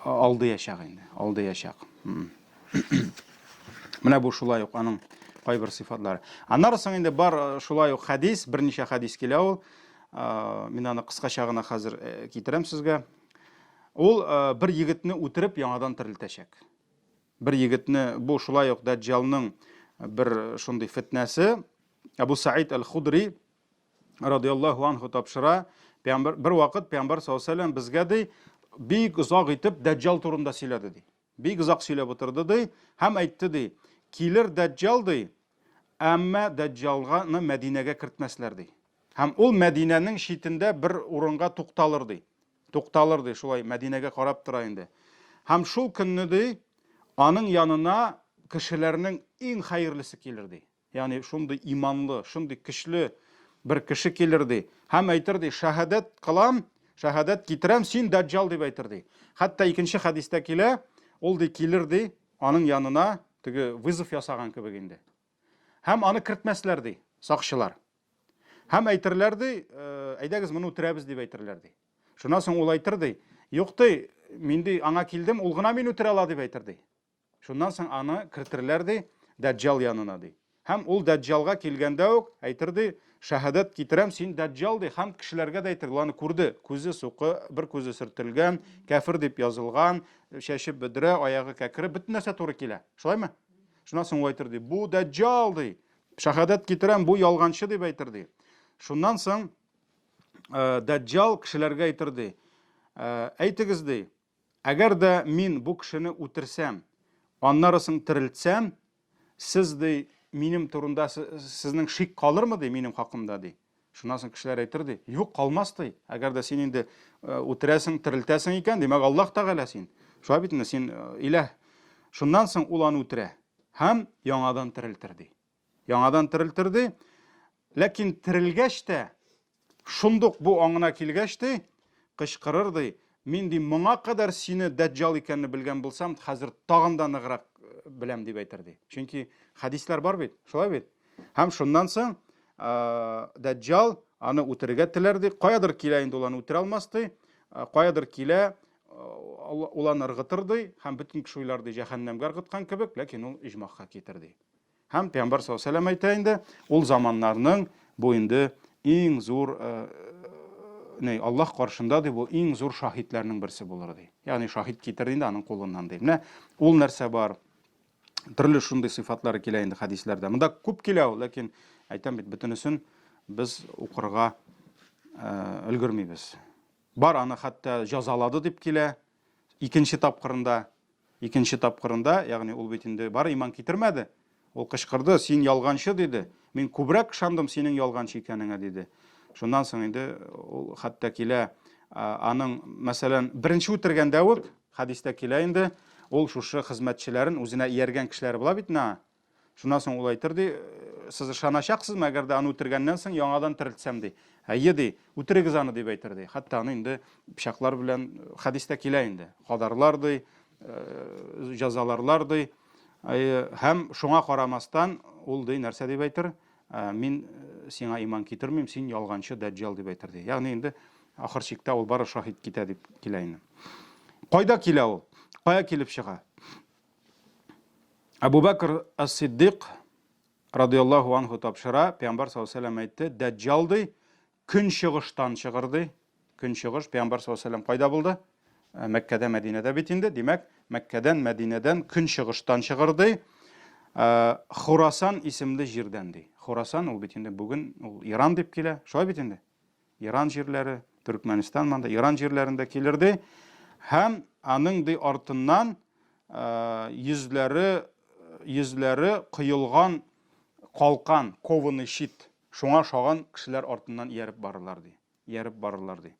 [SPEAKER 1] Алдыячак инде, алдыячак. Менә бу шулай ук аның кайбер сыйфатлары. Аннары соң инде бар шулай ук хадис, берничә хадис килә ул. Мин аны кыскача гына хәзер китерәм сезгә. Ул бер егетне үтереп яңадан терелтәчәк. Бер егетне, бу шулай ук Дәҗҗалның бер шундый фитнәсе. Абу Саид аль-Худри радиллаһу анһу тапшыра, бер вакыт Пәйгамбәр саллаллаһу алейһи ва сәлләм безгә ди, бик озак итеп Дәҗҗал турында сөйләде ди. Бик озак сөйләп утырды ди, һәм әйтте ди, килер Дәҗҗал ди, әмма Дәҗҗалганы Мәдинәгә кертмәсләр ди. Һәм ул Мәдинәнең шитендә бер урынга тукталыр ди. Тукталыр ди, шулай Мәдинәгә карап тора инде. Һәм шул көнне ди, аның янына кешеләрнең иң хәерлесе килер ди. Ягъни шундый иманлы, шундый көчле бер кеше килер ди. Һәм әйтер ди, шаһадат кылам, шаһадат китерәм, син Дәҗҗал дип әйтер ди. Хәтта икенче хадистә килә, ул ди килер ди, аның янына теге вызов ясаган кебек инде. Һәм аны кертмәсләр ди, сакчылар. Һәм әйтерләр ди, әйдәгез моны үтерәбез дип әйтерләр ди. Шуннан соң ул әйтер ди, юк ди, мин ди аңа килдем, ул гына мин үтерә ала дип әйтер ди. Шуннан соң аны кертерләр ди Дәҗҗал янына ди. Һәм ул дәҗҗалга килгәндә үк әйтерде, шәһадәт китерәм, син дәҗҗал ди, һәм кешеләргә дә әйтер, уларны күрде, күзе суқы, бер күзе сөртелгән, кәфир дип язылган, шәше бөдрә, аягы кәкре, бөтен нәрсә туры килә. Шулаймы? Шуннан соң ул әйтер ди, бу дәҗҗал ди, шәһадәт китерәм, бу ялганчы дип әйтер ди. Шуннан соң дәҗҗал кешеләргә әйтер ди, әйтегез ди, әгәр дә мин бу кешене үтерсәм, аннарысын терелтсәм, сез ди, минем турында сезнең шик калырмы ди, минем хакымда ди. Шуннан соң кешеләр әйтер ди, юк, калмас ди. Әгәр дә син инде үтерәсең, терелтәсең икән, димәк Аллаһ Тәгалә син. Шулай бит инде, син иләһ. Шуннан соң ул аны үтерә һәм яңадан терелтер ди. Яңадан терелтер ди. Ләкин терелгәч тә, шундук бу аңына килгәч ди, кычкырыр ди, мин ди моңа кадәр сине дәҗҗал икәнне белгән булсам, хәзер тагын да ныграк беләм дип әйтер ди. Чөнки хадислар бар бит, шулай бит. Һәм шуннан соң дәҗҗал аны үтерергә теләр ди, каядыр килә инде, ул аны үтерә алмас ди, каядыр килә, ул аны ыргытыр ди, һәм бөтен кеше уйлар ди, җәһәннәмгә ыргыткан кебек, ләкин ул иҗмахка китер ди. Һәм Пәйгамбәр саллаллаһу алейһи ва сәллям әйтә инде, ул заманнарның бу инде иң зур Аллаһ каршында ди, бу иң зур шаһидләрнең берсе булыр ди. Ягъни шаһид китер инде аның кулыннан ди. Менә ул нәрсә бар. Төрле шундый сыйфатлары килә инде хадисләрдә. Монда күп килә ул, ләкин әйтәм бит, бөтенесен без укырга өлгермибез. Бар, аны хәтта җәзалады дип килә. Икенче тапкырында, ягъни ул бит инде бар иман китермәде. Ул кычкырды, син ялганчы диде. Мин күбрәк ышандым синең ялганчы икәнеңә диде. Шуннан соң инде ул хәтта килә, аның, мәсәлән, беренче үтергәндә үк хадистә килә инде, ул шушы хезмәтчеләрен үзенә ияргән кешеләр була бит на. Шуннан соң ул әйтер ди, сез ышаначаксызмы, әгәр дә аны үтергәннән соң яңадан терелтсәм ди. Әйе ди, үтерегез аны дип әйтер ди. Хәтта аны инде пычаклар белән хадистә килә инде. Кадарлар ди, җәзаларлар ди. Һәм шуңа карамастан ул ди нәрсә дип әйтер? Мин сиңа иман китермим, син ялганчы дәҗҗал дип әйтер ди. Ягъни инде ахыр чиктә ул бары шаһид китә дип килә инде. Кайда килә ул? Кая килеп чыга? Абу Бәкр ас-Сиддиқ радиллаһу анһу тапшыра, Пәйгамбәр саллаллаһу алейһи ва сәллям әйтте, дәҗҗал ди көнчыгыштан чыгыр ди. Көнчыгыш Пәйгамбәр саллаллаһу алейһи ва сәллям кайда булды? Мәккәдә, Мәдинәдә бит инде. Димәк, Мәккәдән, Мәдинәдән көнчыгыштан чыгыр ди. Хурасан исемле җирдән ди. Хурасан ул бит инде бүген ул Иран дип килә. Шулай бит инде. Иран җирләре, Төркмәнстан монда Иран җирләрендә килер ди. Һәм аның ди артыннан йөзләре кыелган калкан, ковыны щит, шуңа шаган кешеләр артыннан ияреп барырлар ди.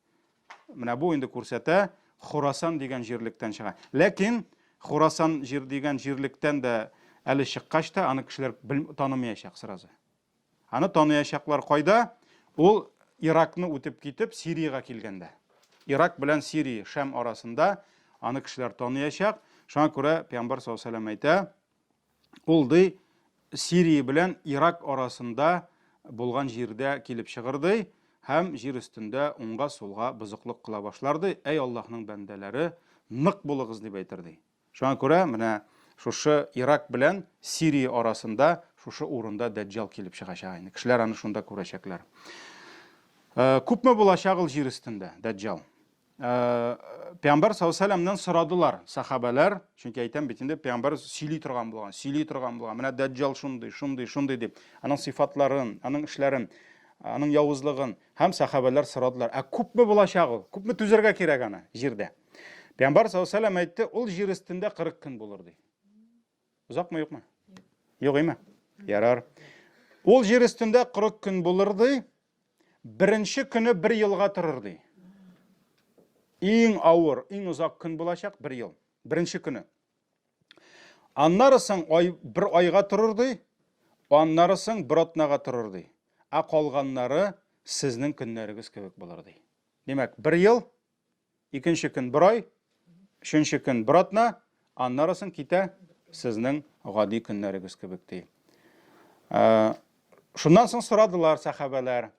[SPEAKER 1] Менә бу инде күрсәтә, Хурасан дигән җирлектән чыга. Ләкин Хурасан дигән җирлектән дә әле чыккач та аны кешеләр танымаячак сразу. Аны таныячаклар кайда? Ул Иракны үтеп китеп Сирияга килгәндә. Ирак белән Сирия, Шам арасында аны кешеләр таныячак. Шуңа күрә Пәйгамбәр саллаллаһу алейһи ва сәллям әйтә, ул ди Сирия белән Ирак арасында булган җирдә килеп чыгыр ди, һәм җир өстендә уңга сулга бозыклык кыла башлар ди. Әй Аллаһның бәндәләре, нык булыгыз дип әйтер ди. Шуңа күрә менә шушы Ирак белән Сирия арасында шушы урында дәҗҗал килеп чыгачак инде. Кешеләр аны шунда күрәчәкләр. Күпме булачак ул җир өстендә дәҗҗал? Пәйгамбәр саллаллаһу алейһи ва сәллямнан сорадылар сахабалар, чөнки әйтәм бит инде Пәйгамбәр сөйли торган булган. Менә дәҗҗал шундый ди. Аның сыйфатларын, аның эшләрен, аның явызлыгын һәм сахабалар сорадылар. Күпме булачак ул? Күпме түзәргә кирәк аны җирдә? Пәйгамбәр саллаллаһу алейһи ва сәллям әйтте, ул җир өстендә 40 көн булыр ди. Узакмы, юкмы? Юк име? Ярар. Ул җир өстендә 40 көн булыр ди. Беренче көне 1 елга торыр ди. Иң авыр, иң узак көн булачак 1 ел. Беренче көне. Аннарысын 1 айга торыр ди. Аннарысын 1 атнага торыр ди. Калганнары сезнең көннәрегез кебек булыр ди. Демәк, 1 ел, икенче көн 1 ай, өченче көн 1 атна, аннарысын китә сезнең гади көннәрегез кебек ди. Шуннан соң сорадылар сахабалар.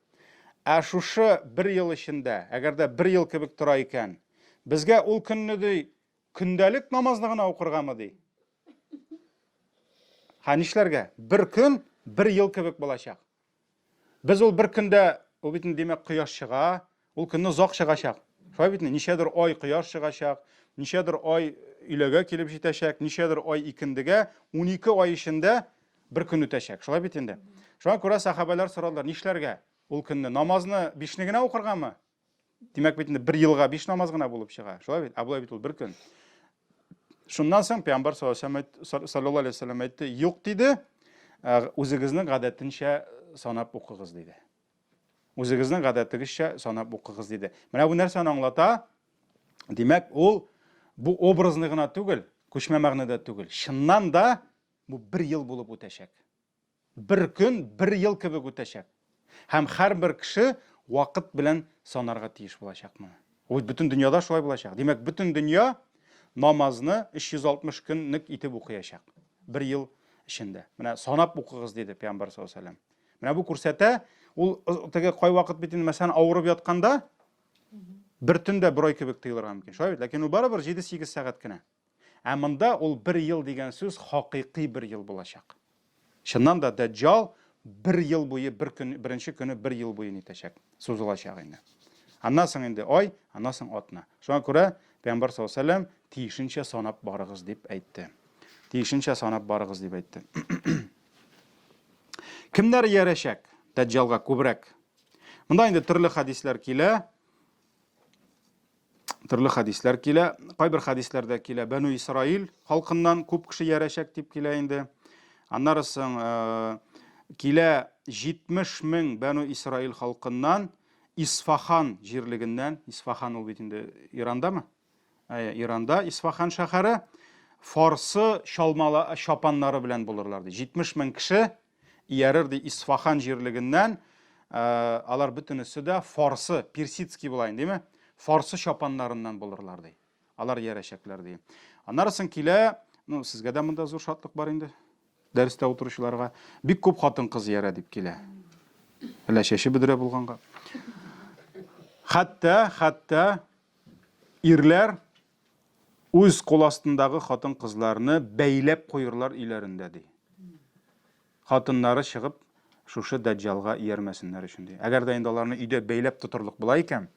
[SPEAKER 1] Шушы 1 ел эчендә, әгәр дә 1 ел кебек тора икән, безгә ул көнне ди көндәлек намазны гына укыргамы ди. Нишләргә? 1 көн 1 ел кебек булачак. Без ул бер көндә, ул бит демәк кояш чыга, ул көнне озак чыгачак. Шулай бит, ничәдер ай кояш чыгачак, ничәдер ай өйләгә килеп җитәчәк, ничәдер ай икендегә, 12 ай эчендә бер көн үтәчәк. Шулай бит инде. Шуңа күрә сахабалар сорадылар, нишләргә? Ул көнне намазны 5-не генә укырганмы? Димәк бит инде 1 елга 5 намаз гына булып чыга. Шулай бит, абулай бит ул бер көн. Шуннан соң Пәйгамбәр саллаллаһу алейһи ва саллям әйтте, юк диде, үзегезнең гадәтенчә санап укыгыз диде. Үзегезнең гадәтегезчә санап укыгыз диде. Менә бу нәрсәне аңлата? Димәк, ул бу образны гына түгел, күчмә мәгънәдә түгел. Чыннан да бу 1 ел булып үтәчәк. Бер көн 1 ел кебек үтәчәк. Һәм һәрбер кеше вакыт белән санарга тиеш булачакмы? Ул бөтен дөньяда шулай булачак. Димәк, бөтен дөнья намазны 360 көнлек итеп укыячак. 1 ел эчендә. Менә санап укыгыз диде Пәйгамбәр саллаллаһу алейһи ва саллям. Менә бу күрсәтә, ул теге кай вакыт бит инде мәсәлән авырып ятканда бер төндә 1 ай кебек тыйлырга мөмкин. Шулай бит, ләкин ул барыбер 7-8 сәгать кенә. Ә монда ул 1 ел дигән сүз хакыйкый 1 ел булачак. Чыннан да Даҗҗал 1 ел буе, беренче көне 1 ел буе нитәчәк, сузылачак инде. Аннан соң инде ай, аннан соң атна. Шуңа күрә Пәйгамбәр саллаллаһу алейһи ва саллям тиешенчә санап барыгыз дип әйтте. Тиешенчә санап барыгыз дип әйтте. Кемнәр ярәшәк Даҗҗалга күбрәк? Монда инде төрле хадисләр килә. Кайбер хадисләрдә килә Бәну Исраил халкыннан күп кеше ярәшәк дип килә инде. Аннары соң килә 70 мең Бәну Исраил халкыннан Исфахан җирлегеннән, Исфахан ул бит инде Ирандамы? Иранда Исфахан шәһәре фарсы шапаннары белән булырлар ди. 70 мең кеше иярер ди Исфахан җирлегеннән. Алар бөтенесе дә фарсы, персидский була инде, диме? Фарсы шапаннарыннан булырлар ди. Алар ярәшәкләр ди. Аннары соң килә, сезгә дә монда зур шатлык бар инде. Дәрестә утыручыларга бик күп хатын-кыз ярә дип килә. Әле шәше бөдрә булганга. Хәтта ирләр үз кул астындагы хатын-кызларны бәйләп куйырлар өйләрендә ди. Хатыннары чыгып, шушы Даҗҗалга иярмәсеннәр өчен ди. Әгәр дә инде аларны өйдә бәйләп тотырлык була икән,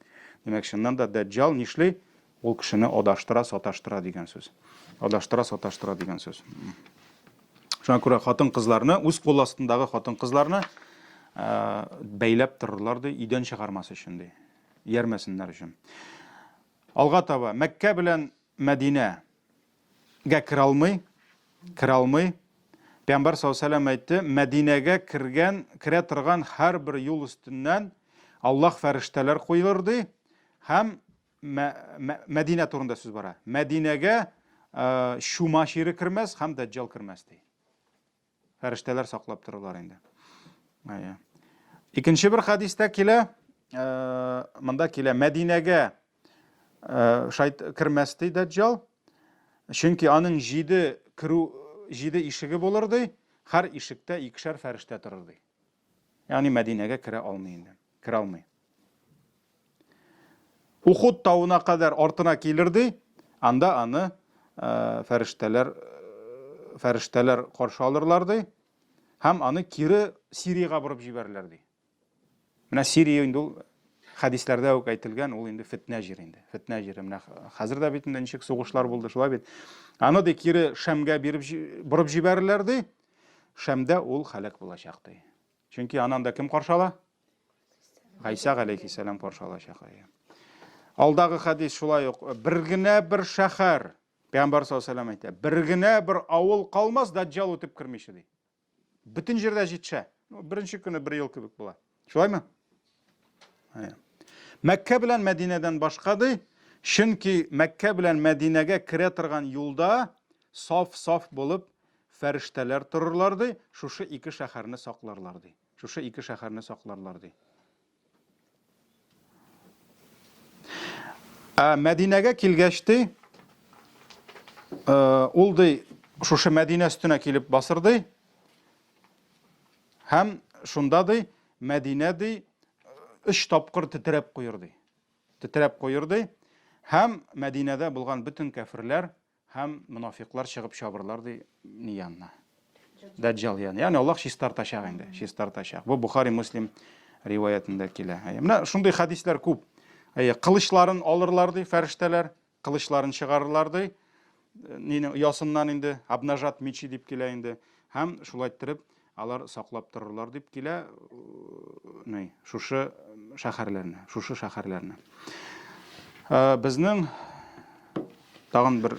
[SPEAKER 1] демәк шуннан да Даҗҗал нишли? Ул кешене адаштыра, саташтыра дигән сүз. Адаштыра, саташтыра дигән сүз. Шуңа күрә хатын-кызларны, үз кул астындагы хатын-кызларны бәйләп торырлар ди, өйдән чыгармас өчен ди. Иярмәсеннәр өчен. Алга таба Мәккә белән Мәдинәгә кирә алмый. Пәйгамбәр саллаллаһу алейһи ва саллям әйтте, Мәдинәгә кирә торган һәрбер юл өстеннән Аллаһ фәрештәләр куелыр ди. Һәм Мәдинә турында сүз бара. Мәдинәгә шума шире кирмәс, һәм Даҗҗал кирмәс ди. Фәрештәләр саклап торырлар инде. Икенче бер хадистә килә, монда килә Мәдинәгә кирмәс ди Даҗҗал. Чөнки аның 7 ишеге булыр ди, һәр ишектә 2шәр фәрештә торыр ди. Ягъни Мәдинәгә кирә алмый инде. Кирә алмый. Ухуд тауына кадәр артына килер ди, анда аны фәрештәләр каршы алырлар ди, һәм аны кире Сириягә бурып җибәрерләр ди. Менә Сирия инде ул хадисләрдә үк әйтелгән, ул инде фитнә җире инде. Фитнә җире. Менә хәзер дә бит инде ничек сугышлар булды, шулай бит. Аны да кире Шәмгә бурып җибәрерләр ди. Шәмдә ул халак булачак ди. Чөнки анан да кем каршы ала? Гайса алейхиссалам каршы алачак. Алдагы хадис шулай ук. Бер генә бер шәһәр, Пәйгамбәр саллаллаһу алейһи ва саллям әйтә, бер генә бер авыл калмас, Даҗҗал үтеп кирмичә ди. Бөтен җирдә җитшә. Беренче көне 1 ел кебек була. Шулаймы? Мәккә белән Мәдинәдән башка ди, чөнки Мәккә белән Мәдинәгә кирә торган юлда саф булып фәрештәләр торырлар ди, шушы 2 шәһәрне сакларлар ди. Шушы 2 шәһәрне сакларлар ди. Мәдинәгә килгәч ди, ул ди шушы Мәдинә өстенә килеп басыр ди. Һәм шунда ди Мәдинә ди 3 тапкыр тетрәп куйыр ди. Тетрәп куйыр ди. Һәм Мәдинәдә булган бөтен кафирләр һәм мунафиклар чыгып чабырлар ди янына. Дәҗҗал яғни Аллах шистартачак инде, шистартачак. Бу Бухари Муслим риваятында килә. Менә шундый хадислар күп. Кылычларын алырлар ди фәрештәләр, кылычларын чыгарырлар ди. Нинең ясыннан инде обнажат мечи дип килә инде. Һәм шулай итеп алар саклап торырлар дип килә. Шушы шәһәрләрне. Безнең тагын бер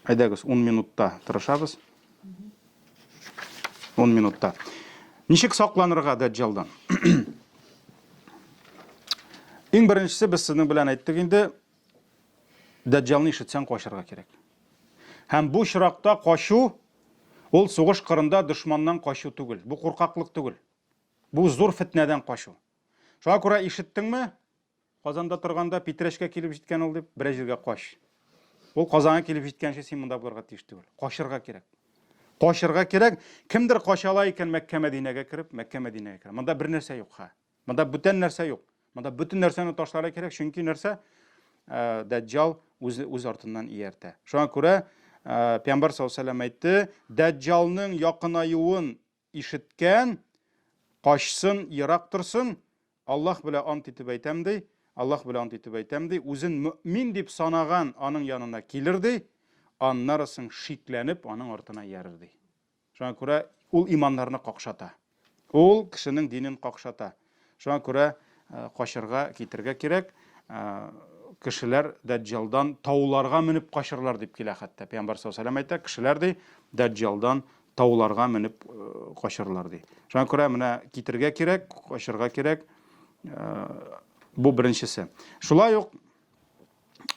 [SPEAKER 1] әйдәгез 10 минутта тырышабыз. 10 минутта. Ничек сакланырга Дәҗҗалдан? Иң беренчесе без сезнең белән әйттек инде, Дәҗҗалны ишетсәң качарга кирәк. Һәм бу чиракта качу ул сугыш кырында дошманнан качу түгел, бу куркаклык түгел. Бу зур фитнәдән качу. Шуңа күрә ишеттеңме? Казанда торганда Питрәшкә килеп җиткән ул дип бер җиргә кач. Ул Казанга килеп җиткәнче син монда булырга тиеш түгел. Качырга кирәк. Качырга кирәк. Кемдер качала икән Мәккә Мәдинәгә кереп, Мәккә Мәдинәгә кереп. Монда бер нәрсә юк ха. Монда бүтән нәрсә юк. Монда бүтән нәрсәне ташларга кирәк, чөнки нәрсә Дәҗҗал үз артыннан ияртә. Шуңа күрә Пәйгамбәр саллаллаһу алейһи ва саллям әйтте, Дәҗҗалның якынаюын ишеткән качсын, ерак торсын. Аллаһ белән ант итеп әйтәм ди, Аллаһ белән ант итеп әйтәм ди, үзен мөэмин дип санаган аның янына килер ди, аннарысын шикләнеп аның артына ярыр ди. Шуңа күрә ул иманнарны какшата. Ул кешенең динен какшата. Шуңа күрә качырга китергә кирәк. Кешеләр Дәҗҗалдан тауларга менеп качырлар дип килә хәтта. Пәйгамбәр саллаллаһу алейһи ва саллям әйтә, кешеләр ди Дәҗҗалдан тауларга менеп качырлар ди. Шуңа күрә менә китергә кирәк, качырга кирәк. Бу беренчесе. Шулай ук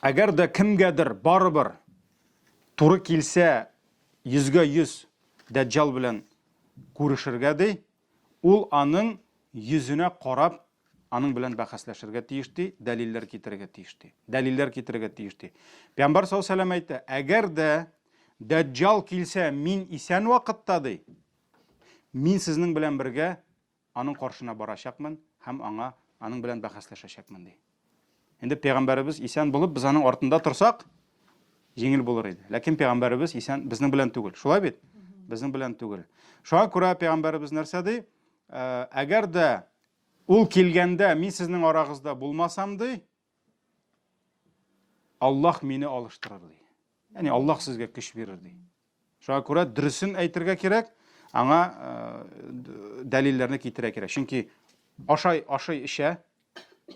[SPEAKER 1] әгәр дә кемгәдер барыбер туры килсә 100% Дәҗҗал белән күрешергә ди, ул аның йөзенә карап аның белән бәхәсләшергә тиеш ди, дәлилләр китерергә тиеш ди. Пәйгамбәр саллаллаһу алейһи ва саллям әйтә, әгәр дә Дәҗҗал килсә мин исән вакытта ди, мин сезнең белән бергә аның каршына барачакмын һәм аның белән бәхәсләшәчәкмен ди. Инде пәйгамбәребез исән булып, без аның артында торсак, җиңел булыр иде. Ләкин пәйгамбәребез исән безнең белән түгел. Шулай бит? Безнең белән түгел. Шуңа күрә пәйгамбәребез нәрсә ди? Әгәр дә ул килгәндә мин сезнең арагызда булмасам ди, Аллаһ мине алыштырыр ди. Яни Аллаһ сезгә көч бирер ди. Шуңа күрә дөресен әйтергә кирәк, аңа дәлилләрне китерә кирәк. Чөнки ашай ишә,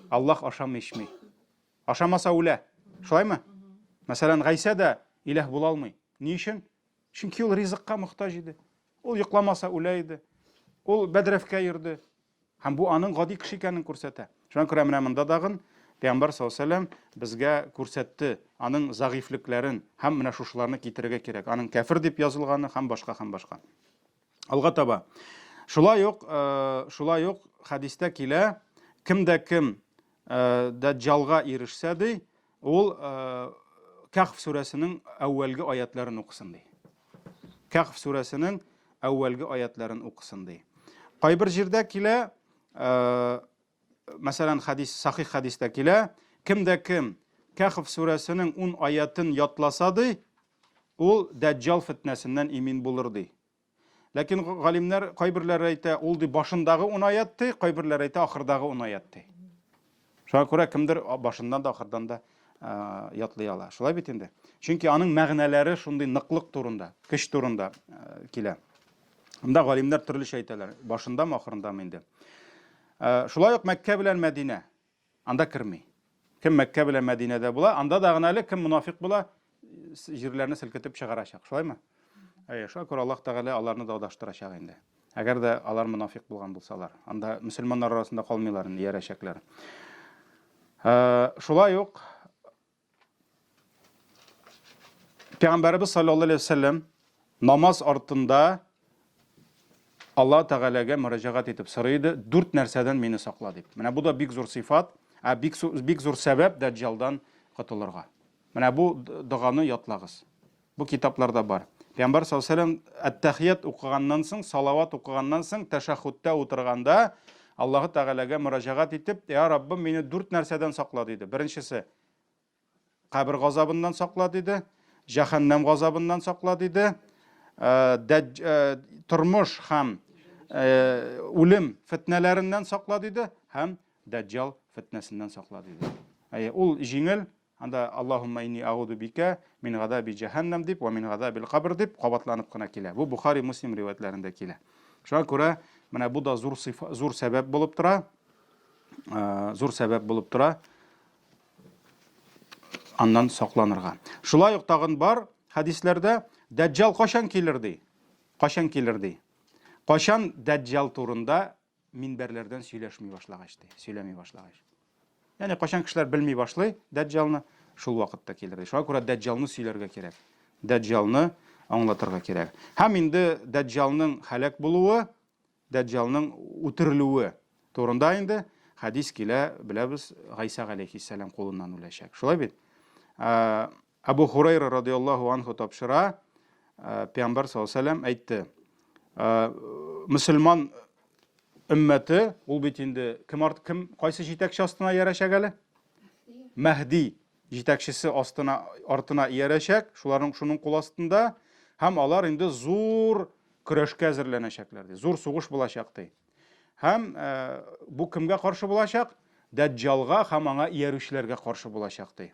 [SPEAKER 1] Аллаһ ашамый ишми. Ашамаса үлә. Шулаймы? Мәсәлән, Гайса да иләһ була алмый. Ни өчен? Чөнки ул ризыкка мохтаҗ иде. Ул йокламаса үлә иде. Ул бәдрәфкә йөрде. Һәм бу аның гади кеше икәнен күрсәтә. Шуңа күрә менә монда дагын Пәйгамбәр саллаллаһу алейһи ва саллям безгә күрсәтте аның загыйфлекләрен һәм менә шушыларны китергә кирәк. Аның кафир дип язылганы һәм башка. Алга таба. Шулай ук хадистә килә, кемдә кем Дәҗҗалга ирешсә ди, ул Кахф сүрәсенең әүвәлге аятларын укысын ди. Кахф сүрәсенең әүвәлге аятларын укысын ди. Кайбер җирдә килә, мәсәлән, сахих хадистә килә, кемдә кем Кахф сүрәсенең 10 аятын ятласа ди, ул Дәҗҗал фитнәсеннән имин булыр ди. Ләкин галимнәр кайберләр әйтә, ул ди башындагы 10 аят ди, кайберләр әйтә ахырдагы 10 аят ди. Шуңа күрә кемдер башыннан да ахырдан да ятлый ала. Шулай бит инде. Чөнки аның мәгънәләре шундый ныклык турында, көч турында килә. Монда галимнәр төрлечә әйтәләр, башындамы, ахырындамы инде. Шулай ук Мәккә белән Мәдинә анда кирми. Кем Мәккә белән Мәдинәдә була, анда да гына әле кем мунафиq була, җирләрне селкетеп чыгарачак. Шулаймы? Шуңа күрә Аллаһ Тәгалә аларны да адаштырачак инде. Әгәр дә алар мунафиq булган булсалар, анда мөселманнар арасында калмыйлар, иярәчәкләр. Шулай ук Пәйгамбәрбез саллаллаһу алейһи ва саллям намаз артында Аллаһ Тәгаләгә мөрәҗәгать итеп сорыйды, 4 нәрсәдән мине сакла дип. Менә бу да бик зур сыйфат, бик зур сәбәп Дәҗҗалдан котылырга. Менә бу дуганы ятлагыз. Бу китапларда бар. Пәйгамбәр саллаллаһу алейһи ва саллям әт-тахият укыганнан соң, салават укыганнан соң, тәшәһхүдтә утырганда Аллаһ Тәгаләгә мөрәҗәгать итеп, "Я Раббым, мине 4 нәрсәдән сакла" диде. Беренчесе кабер газабыннан сакла диде, җәһәннәм газабыннан сакла диде, тормыш һәм үлем фитнәләреннән сакла диде, һәм дәҗҗал фитнәсеннән сакла диде. Ул җиңел, анда Аллаһумма инни аузу бика мин газаби җаһаннам дип, ва мин газабил кабр дип кабатланып кына килә. Бу Бухари, Муслим риваятләрендә килә. Шуңа күрә менә бу да зур сәбәп булып тора. Зур сәбәп булып тора. Аннан сакланырга. Шулай ук тагын бар хадисләрдә дәҗҗал кашан килер ди? Кашан килер ди? Кашан дәҗҗал турында минбәрләрдән сөйләшми башлагач ди, сөйләми башлагач. Яни кашан кешеләр белми башлый дәҗҗалны, шул вакытта килер ди. Шуңа күрә дәҗҗалны сөйләргә кирәк. Дәҗҗалны аңлатырга кирәк. Һәм инде дәҗҗалның һәлак булуы, дәҗҗалның үтерелүе турында инде хадис килә, беләбез, Гайса алейхиссалам кулыннан үләчәк. Шулай бит? Абу Хурайра радиллаһу анху тапшыра, Пәйгамбәр саллаллаһу алейһи ва саллям әйтте. Мөселман өммәте, ул бит инде кем кайсы җитәкче астына иярәшәк әле? Мәһди җитәкчесе артына иярәшәк, шуның кул астында, һәм алар инде зур көрәшкә әзерләнәчәкләр ди. Зур сугыш булачак ди. Һәм бу кемгә каршы булачак? Дәҗҗалга һәм аңа иярүчеләргә каршы булачак ди.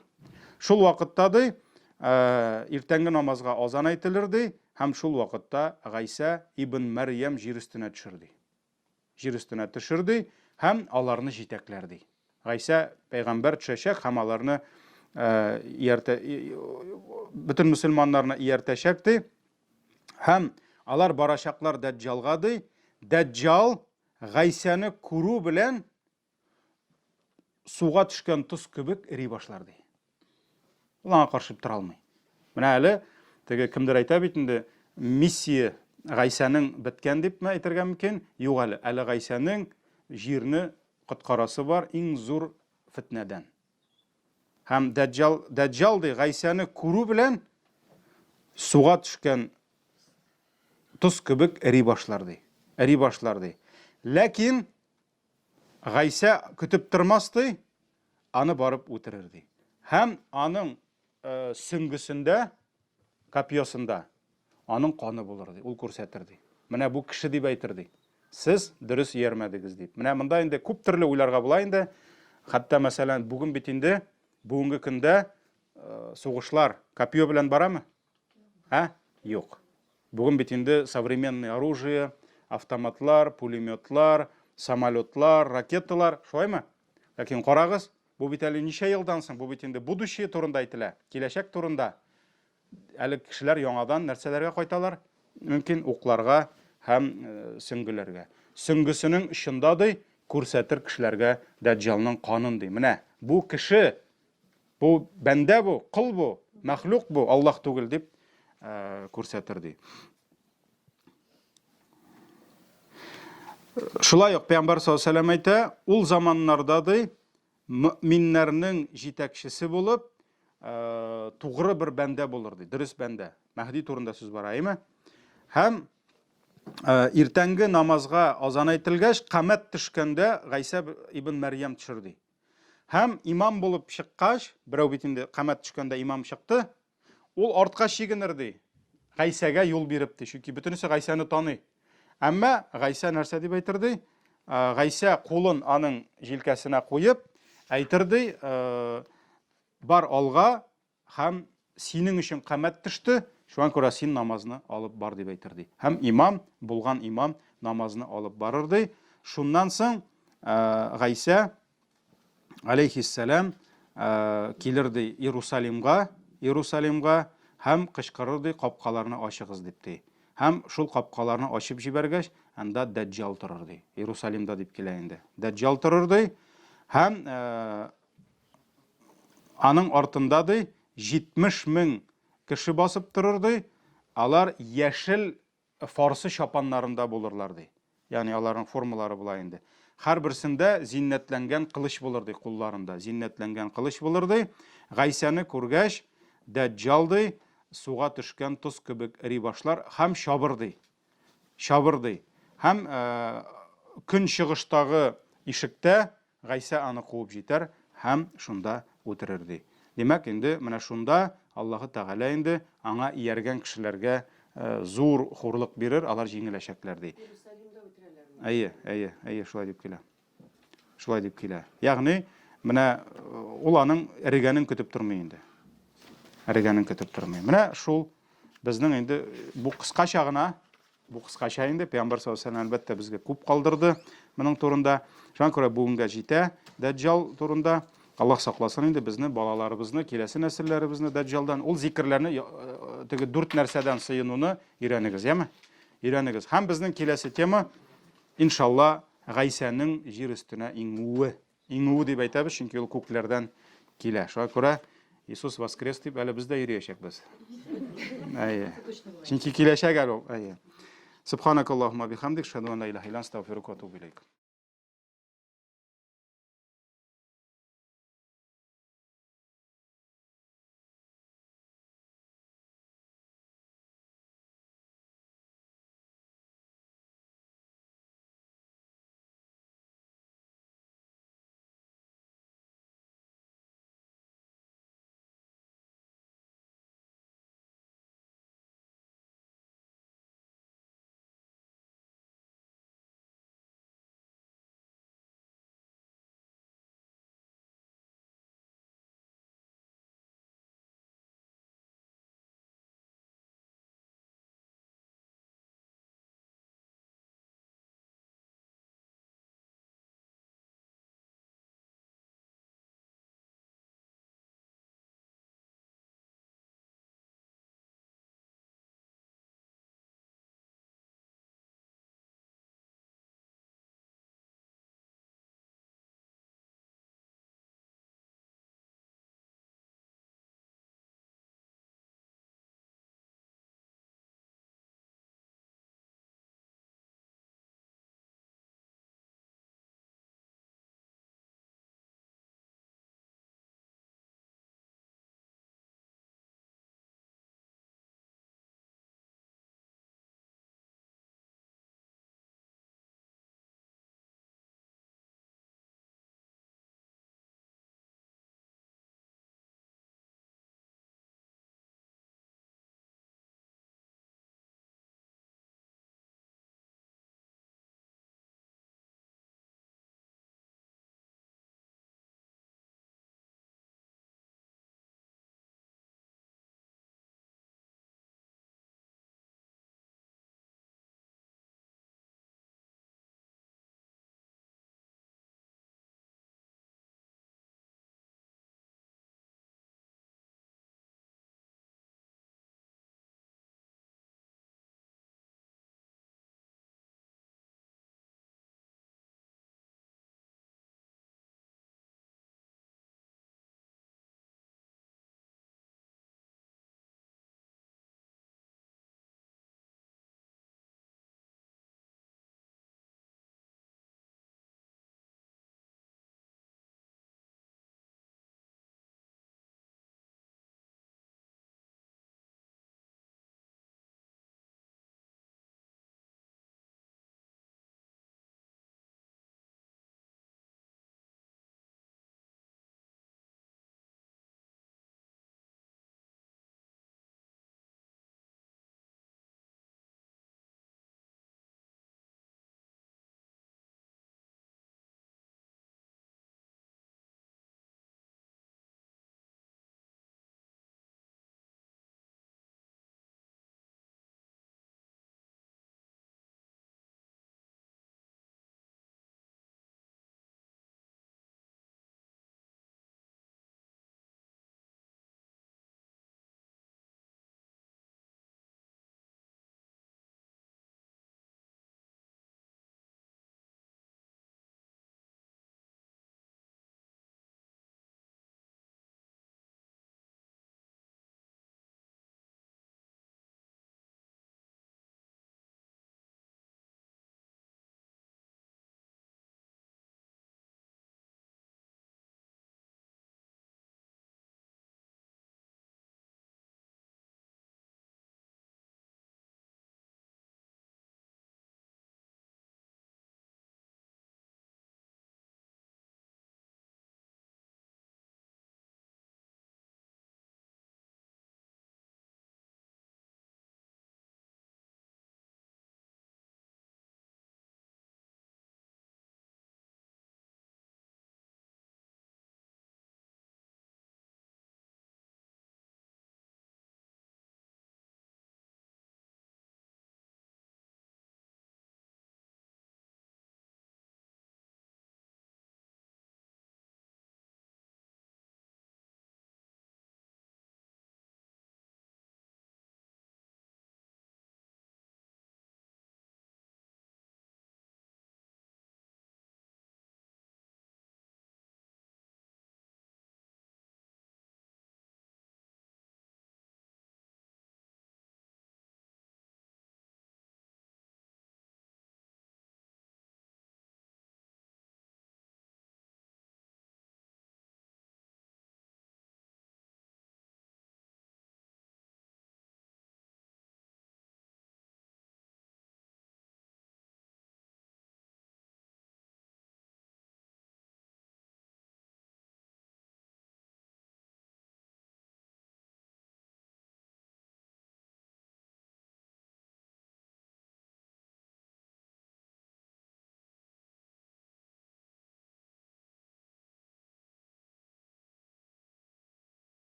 [SPEAKER 1] Шул вакытта ди, иртәнге намазга азан әйтелер ди, һәм шул вакытта Гайса ибн Мәрьям җир өстенә төшер ди. Җир өстенә төшер ди, һәм аларны җитәкләр ди. Гайса пәйгамбәр төшәчәк, һәм аларны бөтен мөселманнарны ияртәчәк ди. Һәм алар барачаклар дәҗҗалга ди. Дәҗҗал Гайсаны күрү белән суга төшкән тоз кебек эри башлар ди. Ул аңа каршы тора алмый. Менә әле теге кемдер әйтә бит инде, миссия Гайсаның беткән дип әйтергә мөмкин. Юк әле, Гайсаның җирне коткарасы бар иң зур фитнәдән. Һәм дәҗҗал ди Гайсаны күрү белән суга төшкән тоз кебек эри башлар ди. Эри башлар ди. Ләкин Гайса көтеп тормас ди, аны барып үтерер ди. Һәм аның сөңгесендә, капьосында аның каны булыр ди. Ул күрсәтер ди. Менә бу кеше дип әйтер ди. Сез дөрес иярмәдегез дип. Менә монда инде күп төрле уйларга була инде. Хәтта мәсәлән, бүген бит инде бүгенге көндә сугышлар капье белән барамы? Юк. Бүген бит инде современное оружие, автоматлар, пулеметлар, самолетлар, ракеталар, шулаймы? Ләкин карагыз, бу бит әле ничә елдан соң, бу бит инде будущее турында әйтелә, киләчәк турында. Әле кешеләр яңадан нәрсәләргә кайталар? Мөмкин укларга һәм сөңгеләргә. Сөңгесенең очында ди күрсәтер кешеләргә дәҗҗалның канын ди. Менә бу кеше, бу бәндә бу, кыл бу, мәхлук бу, Аллаһ түгел дип күрсәтер ди. Шулай ук Пәйгамбәр саллаллаһу алейһи ва саллям әйтә, ул заманнарда ди мөэминнәрнең җитәкчесе булып, тугры бер бәндә булыр ди, дөрес бәндә. Мәһди турында сүз бар, әйме? Һәм иртәнге намазга азан әйтелгәч, камәт төшкәндә Гайса ибн Мәрьям төшер ди. Һәм имам булып чыккач, берәү бит инде камәт төшкәндә имам чыкты, ул артка чигенер ди. Гайсага юл биреп ди, чөнки бөтенесе Гайсаны таный. Әмма Гайса нәрсә дип әйтер ди? Гайса кулын аның җилкәсенә куеп, әйтер ди, бар алга, һәм синең өчен камәт төште, шуңа күрә син намазны алып бар дип әйтер ди. Һәм имам, булган имам намазны алып барыр ди. Шуннан соң Гайса алейхиссалам килер ди Иерусалимга, һәм кычкырыр ди, капкаларны ачыгыз дип ди. Һәм шул капкаларны ачып җибәргәч, анда дәҗҗал торыр ди. Иерусалимда дип килә инде. Дәҗҗал торыр ди. Һәм аның артында ди 70 мең кеше басып торыр ди. Алар яшел фарсы шапаннарында булырлар ди. Ягъни аларның формалары була инде. Һәр берсендә зиннәтләнгән кылыч булыр ди, кулларында зиннәтләнгән кылыч булыр ди. Гайсаны күргәч, дәҗҗал ди суга төшкән тоз кебек эри башлар, һәм шабыр ди. Һәм көн чыгыштагы ишектә Гайса аны куып җитәр, һәм шунда үтерер ди. Демәк, инде менә шунда Аллаһы Тәгалә инде аңа ияргән кешеләргә зур хурлык бирер, алар җиңеләшәкләр ди. Әйе, шулай дип килә. Шулай дип килә. Ягъни, менә ул аның эрегәнен көтеп тормый инде. Эрегәнен көтеп тормый. Менә шул безнең инде бу кыскача гына, бу кыскача инде Пәйгамбәр саллаллаху алейһи ва сәллям әлбәттә безгә күп калдырды моның турында. Шуңа күрә бүгенгә җитә Дәҗҗал турында. Аллаһ сакласын инде безне, балаларыбызны, киләсе нәселләребезне Дәҗҗалдан, ул зикрләрне теге 4 нәрсәдән сыенуны өйрәнегез, яме? Өйрәнегез. Һәм безнең киләсе тема иншалла Гайсаның җир өстенә иңүе. Иңүе дип әйтәбез, чөнки ул күкләрдән килә. Шуңа күрә Иисус воскрес дип әле без дә йөриячәкбез. Әйе. Чөнки киләчәк әле ул. Әйе. Субханакаллаһумма бихамдик, шаһаду ан ла илаһа илля анта, астагфирука ва атубу илейк.